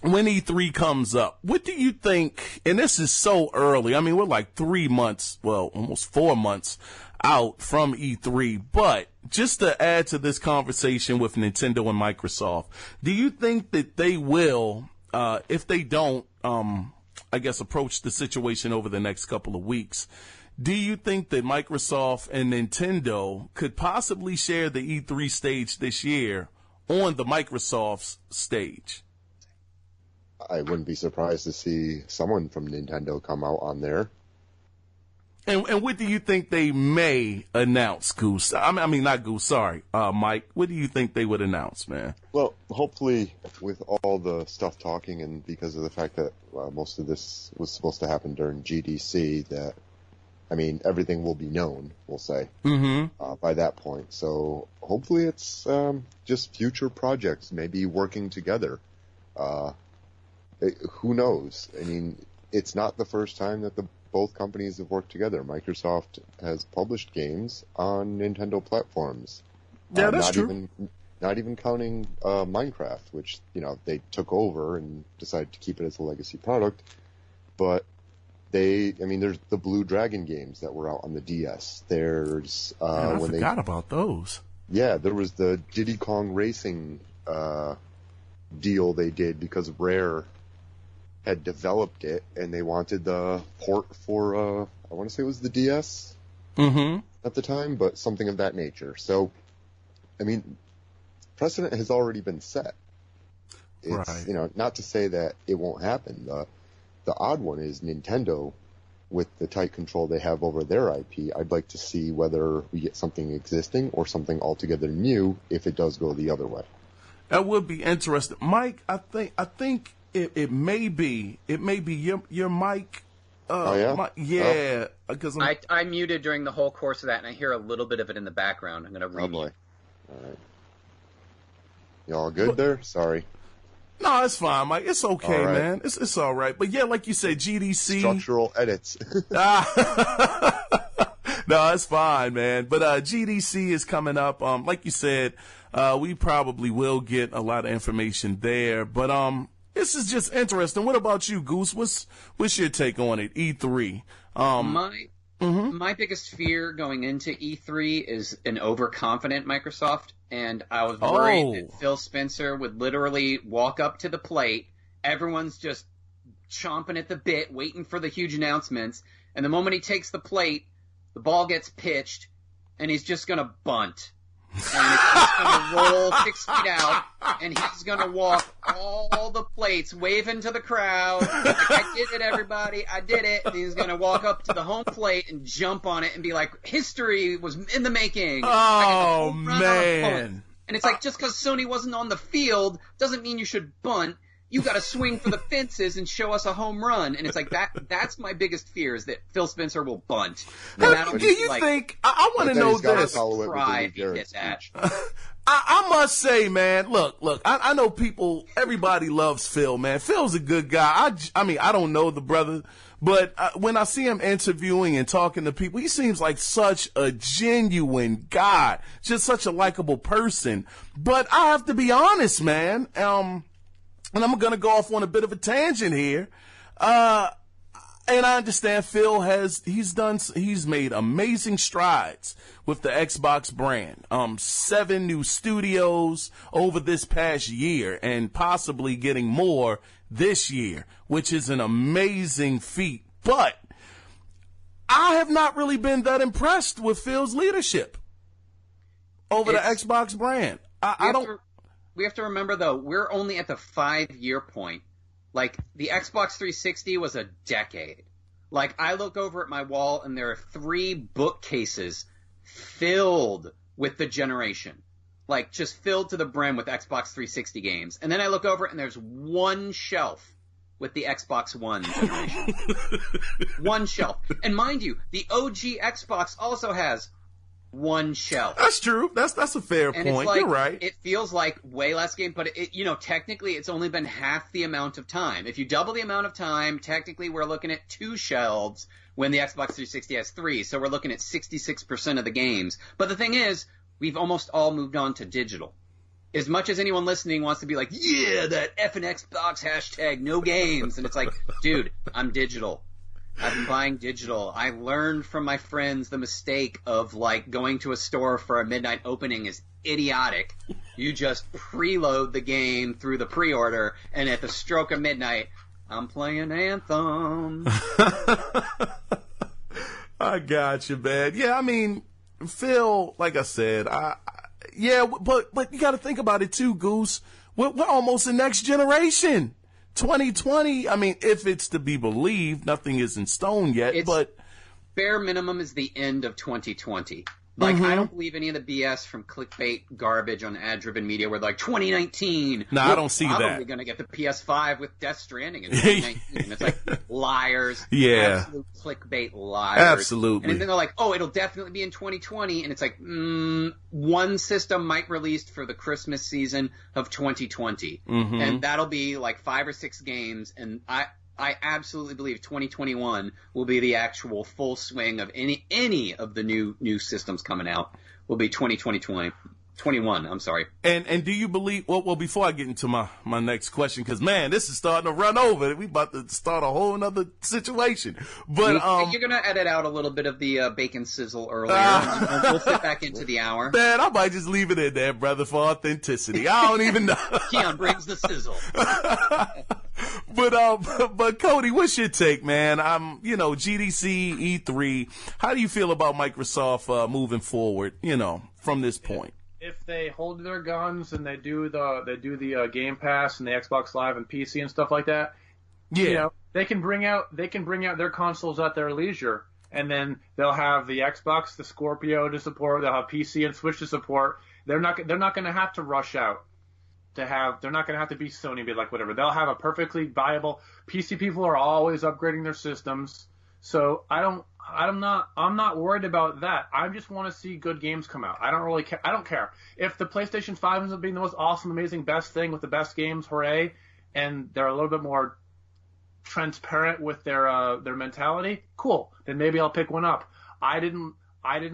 when E3 comes up, what do you think? And this is so early. I mean, we're like 3 months, well, almost 4 months out from E3. But just to add to this conversation with Nintendo and Microsoft, do you think that they will, if they don't, I guess, approach the situation over the next couple of weeks, do you think that Microsoft and Nintendo could possibly share the E3 stage this year on the Microsoft's stage? I wouldn't be surprised to see someone from Nintendo come out on there. And what do you think they may announce, Goose? I mean, not Goose, sorry, Mike. What do you think they would announce, man? Well, hopefully with all the stuff talking and because of the fact that most of this was supposed to happen during GDC, that, I mean, everything will be known, we'll say, by that point. So hopefully it's just future projects, maybe working together. Who knows? I mean, it's not the first time that both companies have worked together. Microsoft has published games on Nintendo platforms. Yeah, that's true. Not even counting Minecraft, which, they took over and decided to keep it as a legacy product. But there's the Blue Dragon games that were out on the DS. There's I forgot about those. Yeah, there was the Diddy Kong Racing deal they did because Rare had developed it, and they wanted the port for, I want to say it was the DS at the time, but something of that nature. So, I mean, precedent has already been set. It's, right. Not to say that it won't happen. The odd one is Nintendo, with the tight control they have over their IP. I'd like to see whether we get something existing or something altogether new if it does go the other way. That would be interesting. Mike, I think it may be your mic. Oh, yeah? Yeah. Because I muted during the whole course of that, and I hear a little bit of it in the background. I'm going to read. Oh, boy. All right. You all good there? Sorry. No, it's fine, Mike. It's okay, All right. man. It's all right. But yeah, like you said, GDC. Structural edits. No, it's fine, man. But GDC is coming up. Like you said, we probably will get a lot of information there. But this is just interesting. What about you, Goose? What's your take on it? E3. My biggest fear going into E3 is an overconfident Microsoft, and I was worried that Phil Spencer would literally walk up to the plate. Everyone's just chomping at the bit, waiting for the huge announcements, and the moment he takes the plate, the ball gets pitched, and he's just going to bunt. And it's just going to roll 6 feet out, and he's going to walk all the plates, waving to the crowd, like, I did it, everybody, I did it. And he's going to walk up to the home plate and jump on it and be like, history was in the making. Oh, man. And it's like, just because Sony wasn't on the field doesn't mean you should bunt. You got to swing for the fences and show us a home run. And it's like, that's my biggest fear, is that Phil Spencer will bunt. Do you think, I want to know this. Pride to get that. I must say, man, look, I know everybody loves Phil, man. Phil's a good guy. I mean, I don't know the brother, but when I see him interviewing and talking to people, he seems like such a genuine guy, just such a likable person. But I have to be honest, man, and I'm going to go off on a bit of a tangent here. And I understand Phil he's made amazing strides with the Xbox brand. 7 new studios over this past year, and possibly getting more this year, which is an amazing feat. But I have not really been that impressed with Phil's leadership over the Xbox brand. We have to remember, though, we're only at the 5-year point. Like, the Xbox 360 was a decade. Like, I look over at my wall, and there are 3 bookcases filled with the generation. Like, just filled to the brim with Xbox 360 games. And then I look over, and there's 1 shelf with the Xbox One generation. 1 shelf. And mind you, the OG Xbox also has 1 shelf. That's true. That's a fair and point. It's like, you're right. It feels like way less game, but technically it's only been half the amount of time. If you double the amount of time, technically we're looking at 2 shelves when the Xbox 360 has 3. So we're looking at 66% of the games. But the thing is, we've almost all moved on to digital. As much as anyone listening wants to be like, yeah, that effing Xbox hashtag no games. And it's like, dude, I'm digital. I've been buying digital. I learned from my friends the mistake of, like, going to a store for a midnight opening is idiotic. You just preload the game through the pre-order, and at the stroke of midnight, I'm playing Anthem. I got you, man. Yeah, I mean, Phil, like I said, but you got to think about it too, Goose. We're almost the next generation. 2020, I mean, if it's to be believed, nothing is in stone yet, but bare minimum is the end of 2020. Like, I don't believe any of the BS from clickbait garbage on ad-driven media where they're like, 2019. No, I don't see that. We're probably going to get the PS5 with Death Stranding in 2019. And it's like, liars. Yeah. Absolute clickbait liars. Absolutely. And then they're like, oh, it'll definitely be in 2020. And it's like, one system might release for the Christmas season of 2020. And that'll be like 5 or 6 games. And I absolutely believe 2021 will be the actual full swing of any of the new systems coming out. Will be 2021. I'm sorry. And do you believe? Well, before I get into my next question, because man, this is starting to run over. We about to start a whole another situation. But you're gonna edit out a little bit of the bacon sizzle earlier. We'll fit back into the hour. Man, I might just leave it in there, brother, for authenticity. I don't even know. Kiaun brings the sizzle. But Cody, what's your take, man? GDC, E3. How do you feel about Microsoft moving forward? From this point. If they hold their guns and they do the Game Pass and the Xbox Live and PC and stuff like that, they can bring out their consoles at their leisure, and then they'll have the Xbox, the Scorpio to support. They'll have PC and Switch to support. They're not going to have to rush out. They're not going to have to be Sony and be like whatever. They'll have a perfectly viable PC. People are always upgrading their systems, so I'm not worried about that. I just want to see good games come out. I don't really care. I don't care if the PlayStation 5 ends up being the most awesome, amazing, best thing with the best games. Hooray! And they're a little bit more transparent with their mentality. Cool. Then maybe I'll pick one up. I didn't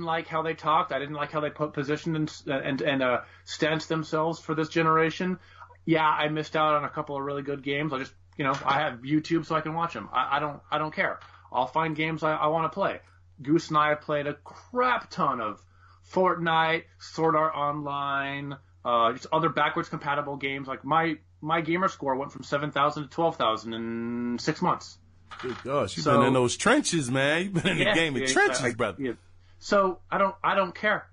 like how they talked. I didn't like how they positioned and stanced themselves for this generation. Yeah, I missed out on a couple of really good games. I have YouTube so I can watch them. I don't care. I'll find games I want to play. Goose and I have played a crap ton of Fortnite, Sword Art Online, just other backwards compatible games. Like my gamer score went from 7,000 to 12,000 in 6 months. Good gosh, you've been in those trenches, man. You've been in the gaming trenches, brother. Yeah. So I don't care.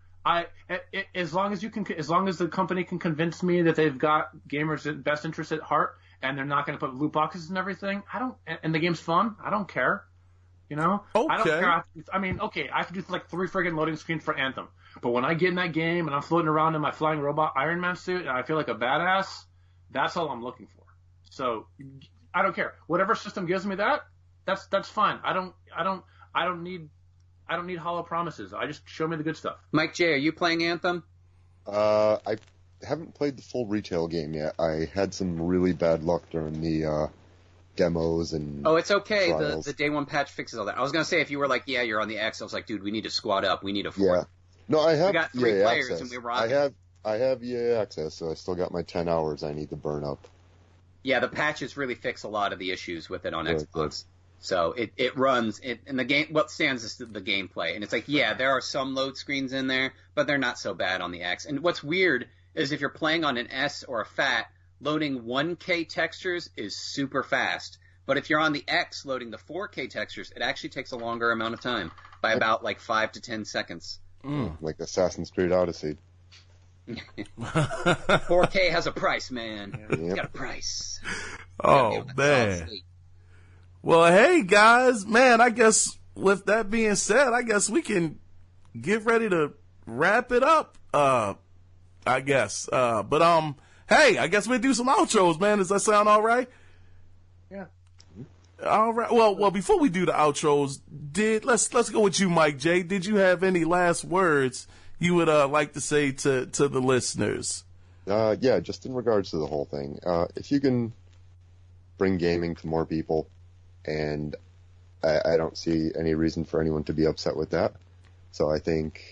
As long as the company can convince me that they've got gamers' best interest at heart and they're not going to put loot boxes and everything, and the game's fun, I don't care. Okay. I don't care. I have to do like 3 friggin' loading screens for Anthem. But when I get in that game and I'm floating around in my flying robot Iron Man suit and I feel like a badass, that's all I'm looking for. So I don't care. Whatever system gives me that's fine. I don't need hollow promises. I just show me the good stuff. Mike J, are you playing Anthem? I haven't played the full retail game yet. I had some really bad luck during the demos and it's okay. trials. The day one patch fixes all that. I was gonna say if you were like, you're on the X, I was like, dude, we need to squad up. We need a 4. Yeah. No, I have. We got 3 EA players access. and we rock. I have EA access, so I still got my 10 hours I need to burn up. Yeah, the patches really fix a lot of the issues with it on Very Xbox. good. So it runs and the game. What stands is the gameplay, and it's like there are some load screens in there, but they're not so bad on the X. And what's weird is if you're playing on an S or a FAT, loading 1K textures is super fast. But if you're on the X loading the 4K textures, it actually takes a longer amount of time by about like 5 to 10 seconds. Like Assassin's Creed Odyssey. 4K has a price, man. Yep. It's got a price. Oh, man. Well, hey, guys, man, I guess with that being said, I guess we can get ready to wrap it up, I guess. Hey, I guess we'll do some outros, man. Does that sound all right? Yeah. All right. Well, before we do the outros, let's go with you, Mike J. Did you have any last words you would like to say to the listeners? Yeah, just in regards to the whole thing. If you can bring gaming to more people, and I don't see any reason for anyone to be upset with that. So I think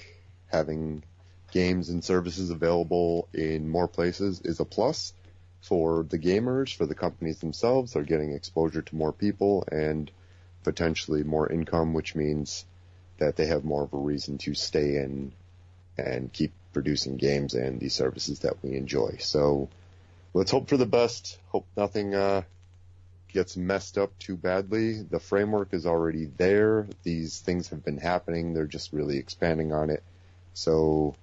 having games and services available in more places is a plus for the gamers, for the companies themselves. They're getting exposure to more people and potentially more income, which means that they have more of a reason to stay in and keep producing games and these services that we enjoy. So let's hope for the best. Hope nothing gets messed up too badly. The framework is already there. These things have been happening. They're just really expanding on it. So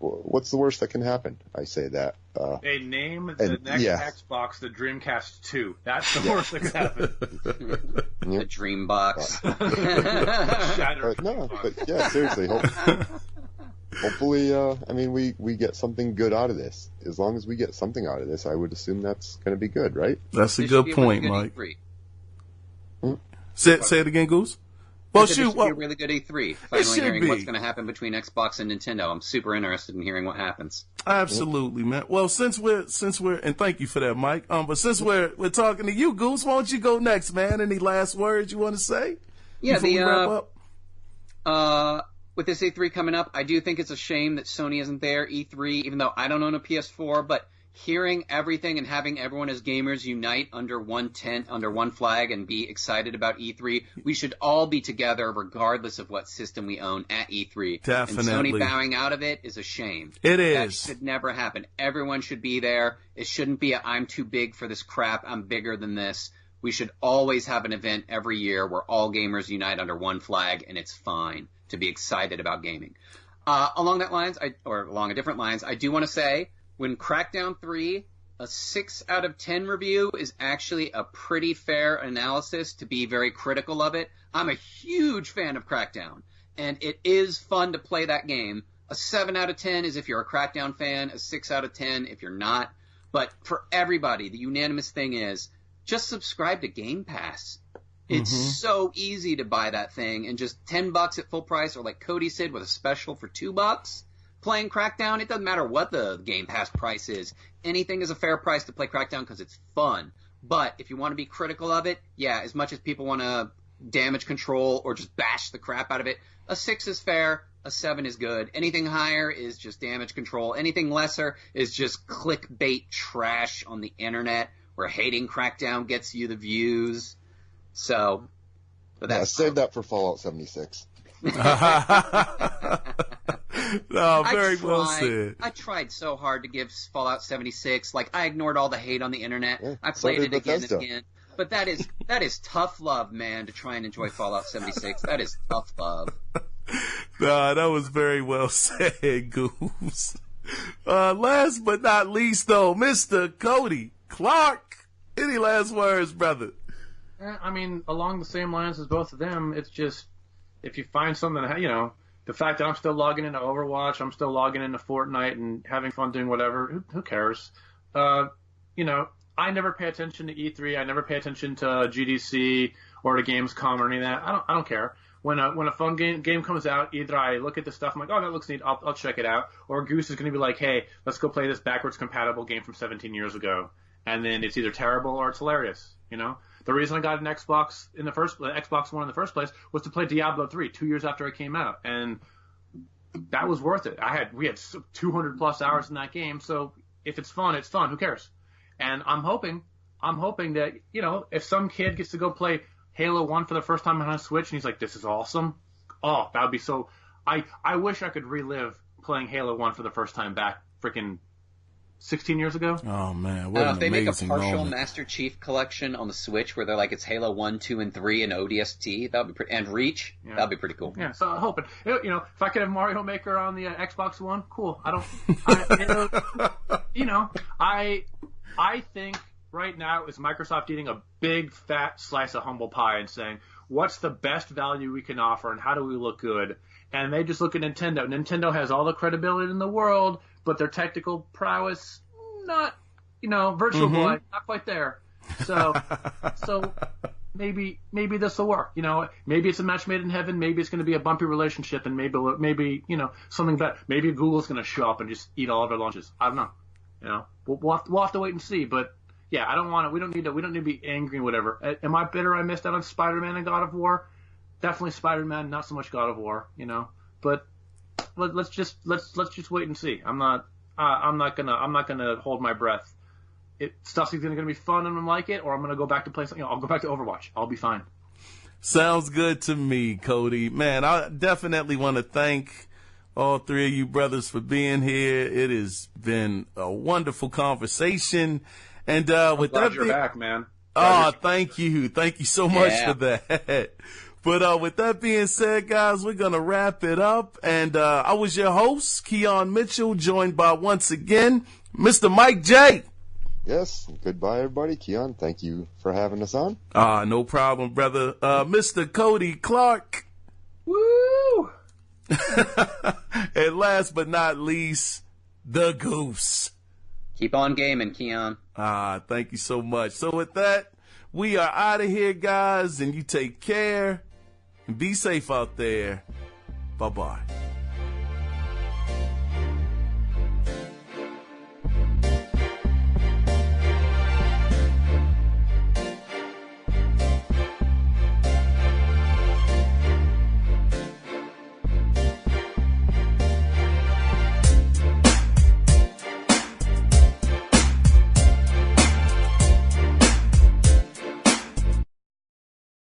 what's the worst that can happen? I say that. They name the next Xbox the Dreamcast 2. That's the worst that could happen. The Dreambox. But yeah, seriously. Hopefully, I mean, we get something good out of this. As long as we get something out of this, I would assume that's going to be good, right? That's a good point, Mike. Say it again, Goose. Well, shoot, this should be a really good E3. Finally hearing what's going to happen between Xbox and Nintendo. I'm super interested in hearing what happens. Absolutely, man. Well, since we're and thank you for that, Mike. But since we're talking to you, Goose, why don't you go next, man? Any last words you want to say? Yeah, before we wrap up? With this E3 coming up, I do think it's a shame that Sony isn't there. E3, even though I don't own a PS4, but hearing everything and having everyone as gamers unite under one tent, under one flag, and be excited about E3, we should all be together regardless of what system we own at E3. Definitely. And Sony bowing out of it is a shame. It is. That should never happen. Everyone should be there. It shouldn't be I'm too big for this crap, I'm bigger than this. We should always have an event every year where all gamers unite under one flag, and it's fine to be excited about gaming. Along a different lines, I do want to say, when Crackdown 3, a 6 out of 10 review is actually a pretty fair analysis to be very critical of it. I'm a huge fan of Crackdown, and it is fun to play that game. A 7 out of 10 is if you're a Crackdown fan, a 6 out of 10 if you're not. But for everybody, the unanimous thing is, just subscribe to Game Pass. It's so easy to buy that thing, and just $10 at full price, or like Cody said, with a special for $2. Playing Crackdown, it doesn't matter what the Game Pass price is. Anything is a fair price to play Crackdown because it's fun. But if you want to be critical of it, yeah, as much as people want to damage control or just bash the crap out of it, a 6 is fair, a 7 is good. Anything higher is just damage control. Anything lesser is just clickbait trash on the internet where hating Crackdown gets you the views. So, save that for Fallout 76. No, very well said. I tried so hard to give Fallout 76. Like, I ignored all the hate on the internet. Yeah, I played it again and again. But that is tough love, man, to try and enjoy Fallout 76. That is tough love. Nah, that was very well said, Goose. Last but not least, though, Mr. Cody Clark. Any last words, brother? I mean, along the same lines as both of them, it's just, if you find something, the fact that I'm still logging into Overwatch, I'm still logging into Fortnite and having fun doing whatever, who cares? I never pay attention to E3, I never pay attention to GDC or to Gamescom or any of that. I don't care. When a fun game comes out, either I look at the stuff, I'm like, oh, that looks neat, I'll check it out. Or Goose is going to be like, hey, let's go play this backwards compatible game from 17 years ago. And then it's either terrible or it's hilarious, The reason I got an Xbox Xbox One in the first place was to play Diablo 3 2 years after it came out, and that was worth it. We had 200 plus hours in that game, so if it's fun, it's fun. Who cares? And I'm hoping that if some kid gets to go play Halo 1 for the first time on a Switch and he's like, this is awesome. Oh, that would be so. I wish I could relive playing Halo 1 for the first time back freaking 16 years ago. Oh man, what an if they make a partial moment. Master Chief collection on the Switch where they're like it's Halo 1, 2, and 3 and ODST, that would be and Reach, that'd be pretty cool. Yeah, so I'm hoping if I could have Mario Maker on the Xbox One, cool. I think right now is Microsoft eating a big fat slice of humble pie and saying, what's the best value we can offer and how do we look good? And they just look at Nintendo. Nintendo has all the credibility in the world, but their technical prowess, not, Virtual Boy, not quite there. So maybe this will work. Maybe it's a match made in heaven. Maybe it's going to be a bumpy relationship, and maybe something better. Maybe Google's going to show up and just eat all of their lunches. I don't know. We'll have to wait and see. But yeah, I don't want to. We don't need to be angry and whatever. Am I bitter? I missed out on Spider-Man and God of War. Definitely Spider-Man, not so much God of War. But let's just wait and see. I'm not gonna hold my breath. Stuff's either gonna be fun and I'm like it, or I'm gonna go back to play something. I'll go back to Overwatch. I'll be fine. Sounds good to me, Cody. Man, I definitely want to thank all three of you brothers for being here. It has been a wonderful conversation, and glad you're back, man. Oh, thank you so much for that. But with that being said, guys, we're going to wrap it up. And I was your host, Kiaun Mitchell, joined by, once again, Mr. Mike J. Yes. Goodbye, everybody. Kiaun, thank you for having us on. No problem, brother. Mr. Cody Clark. Woo! And last but not least, the Goose. Keep on gaming, Kiaun. Thank you so much. So with that, we are out of here, guys, and you take care and be safe out there. Bye-bye.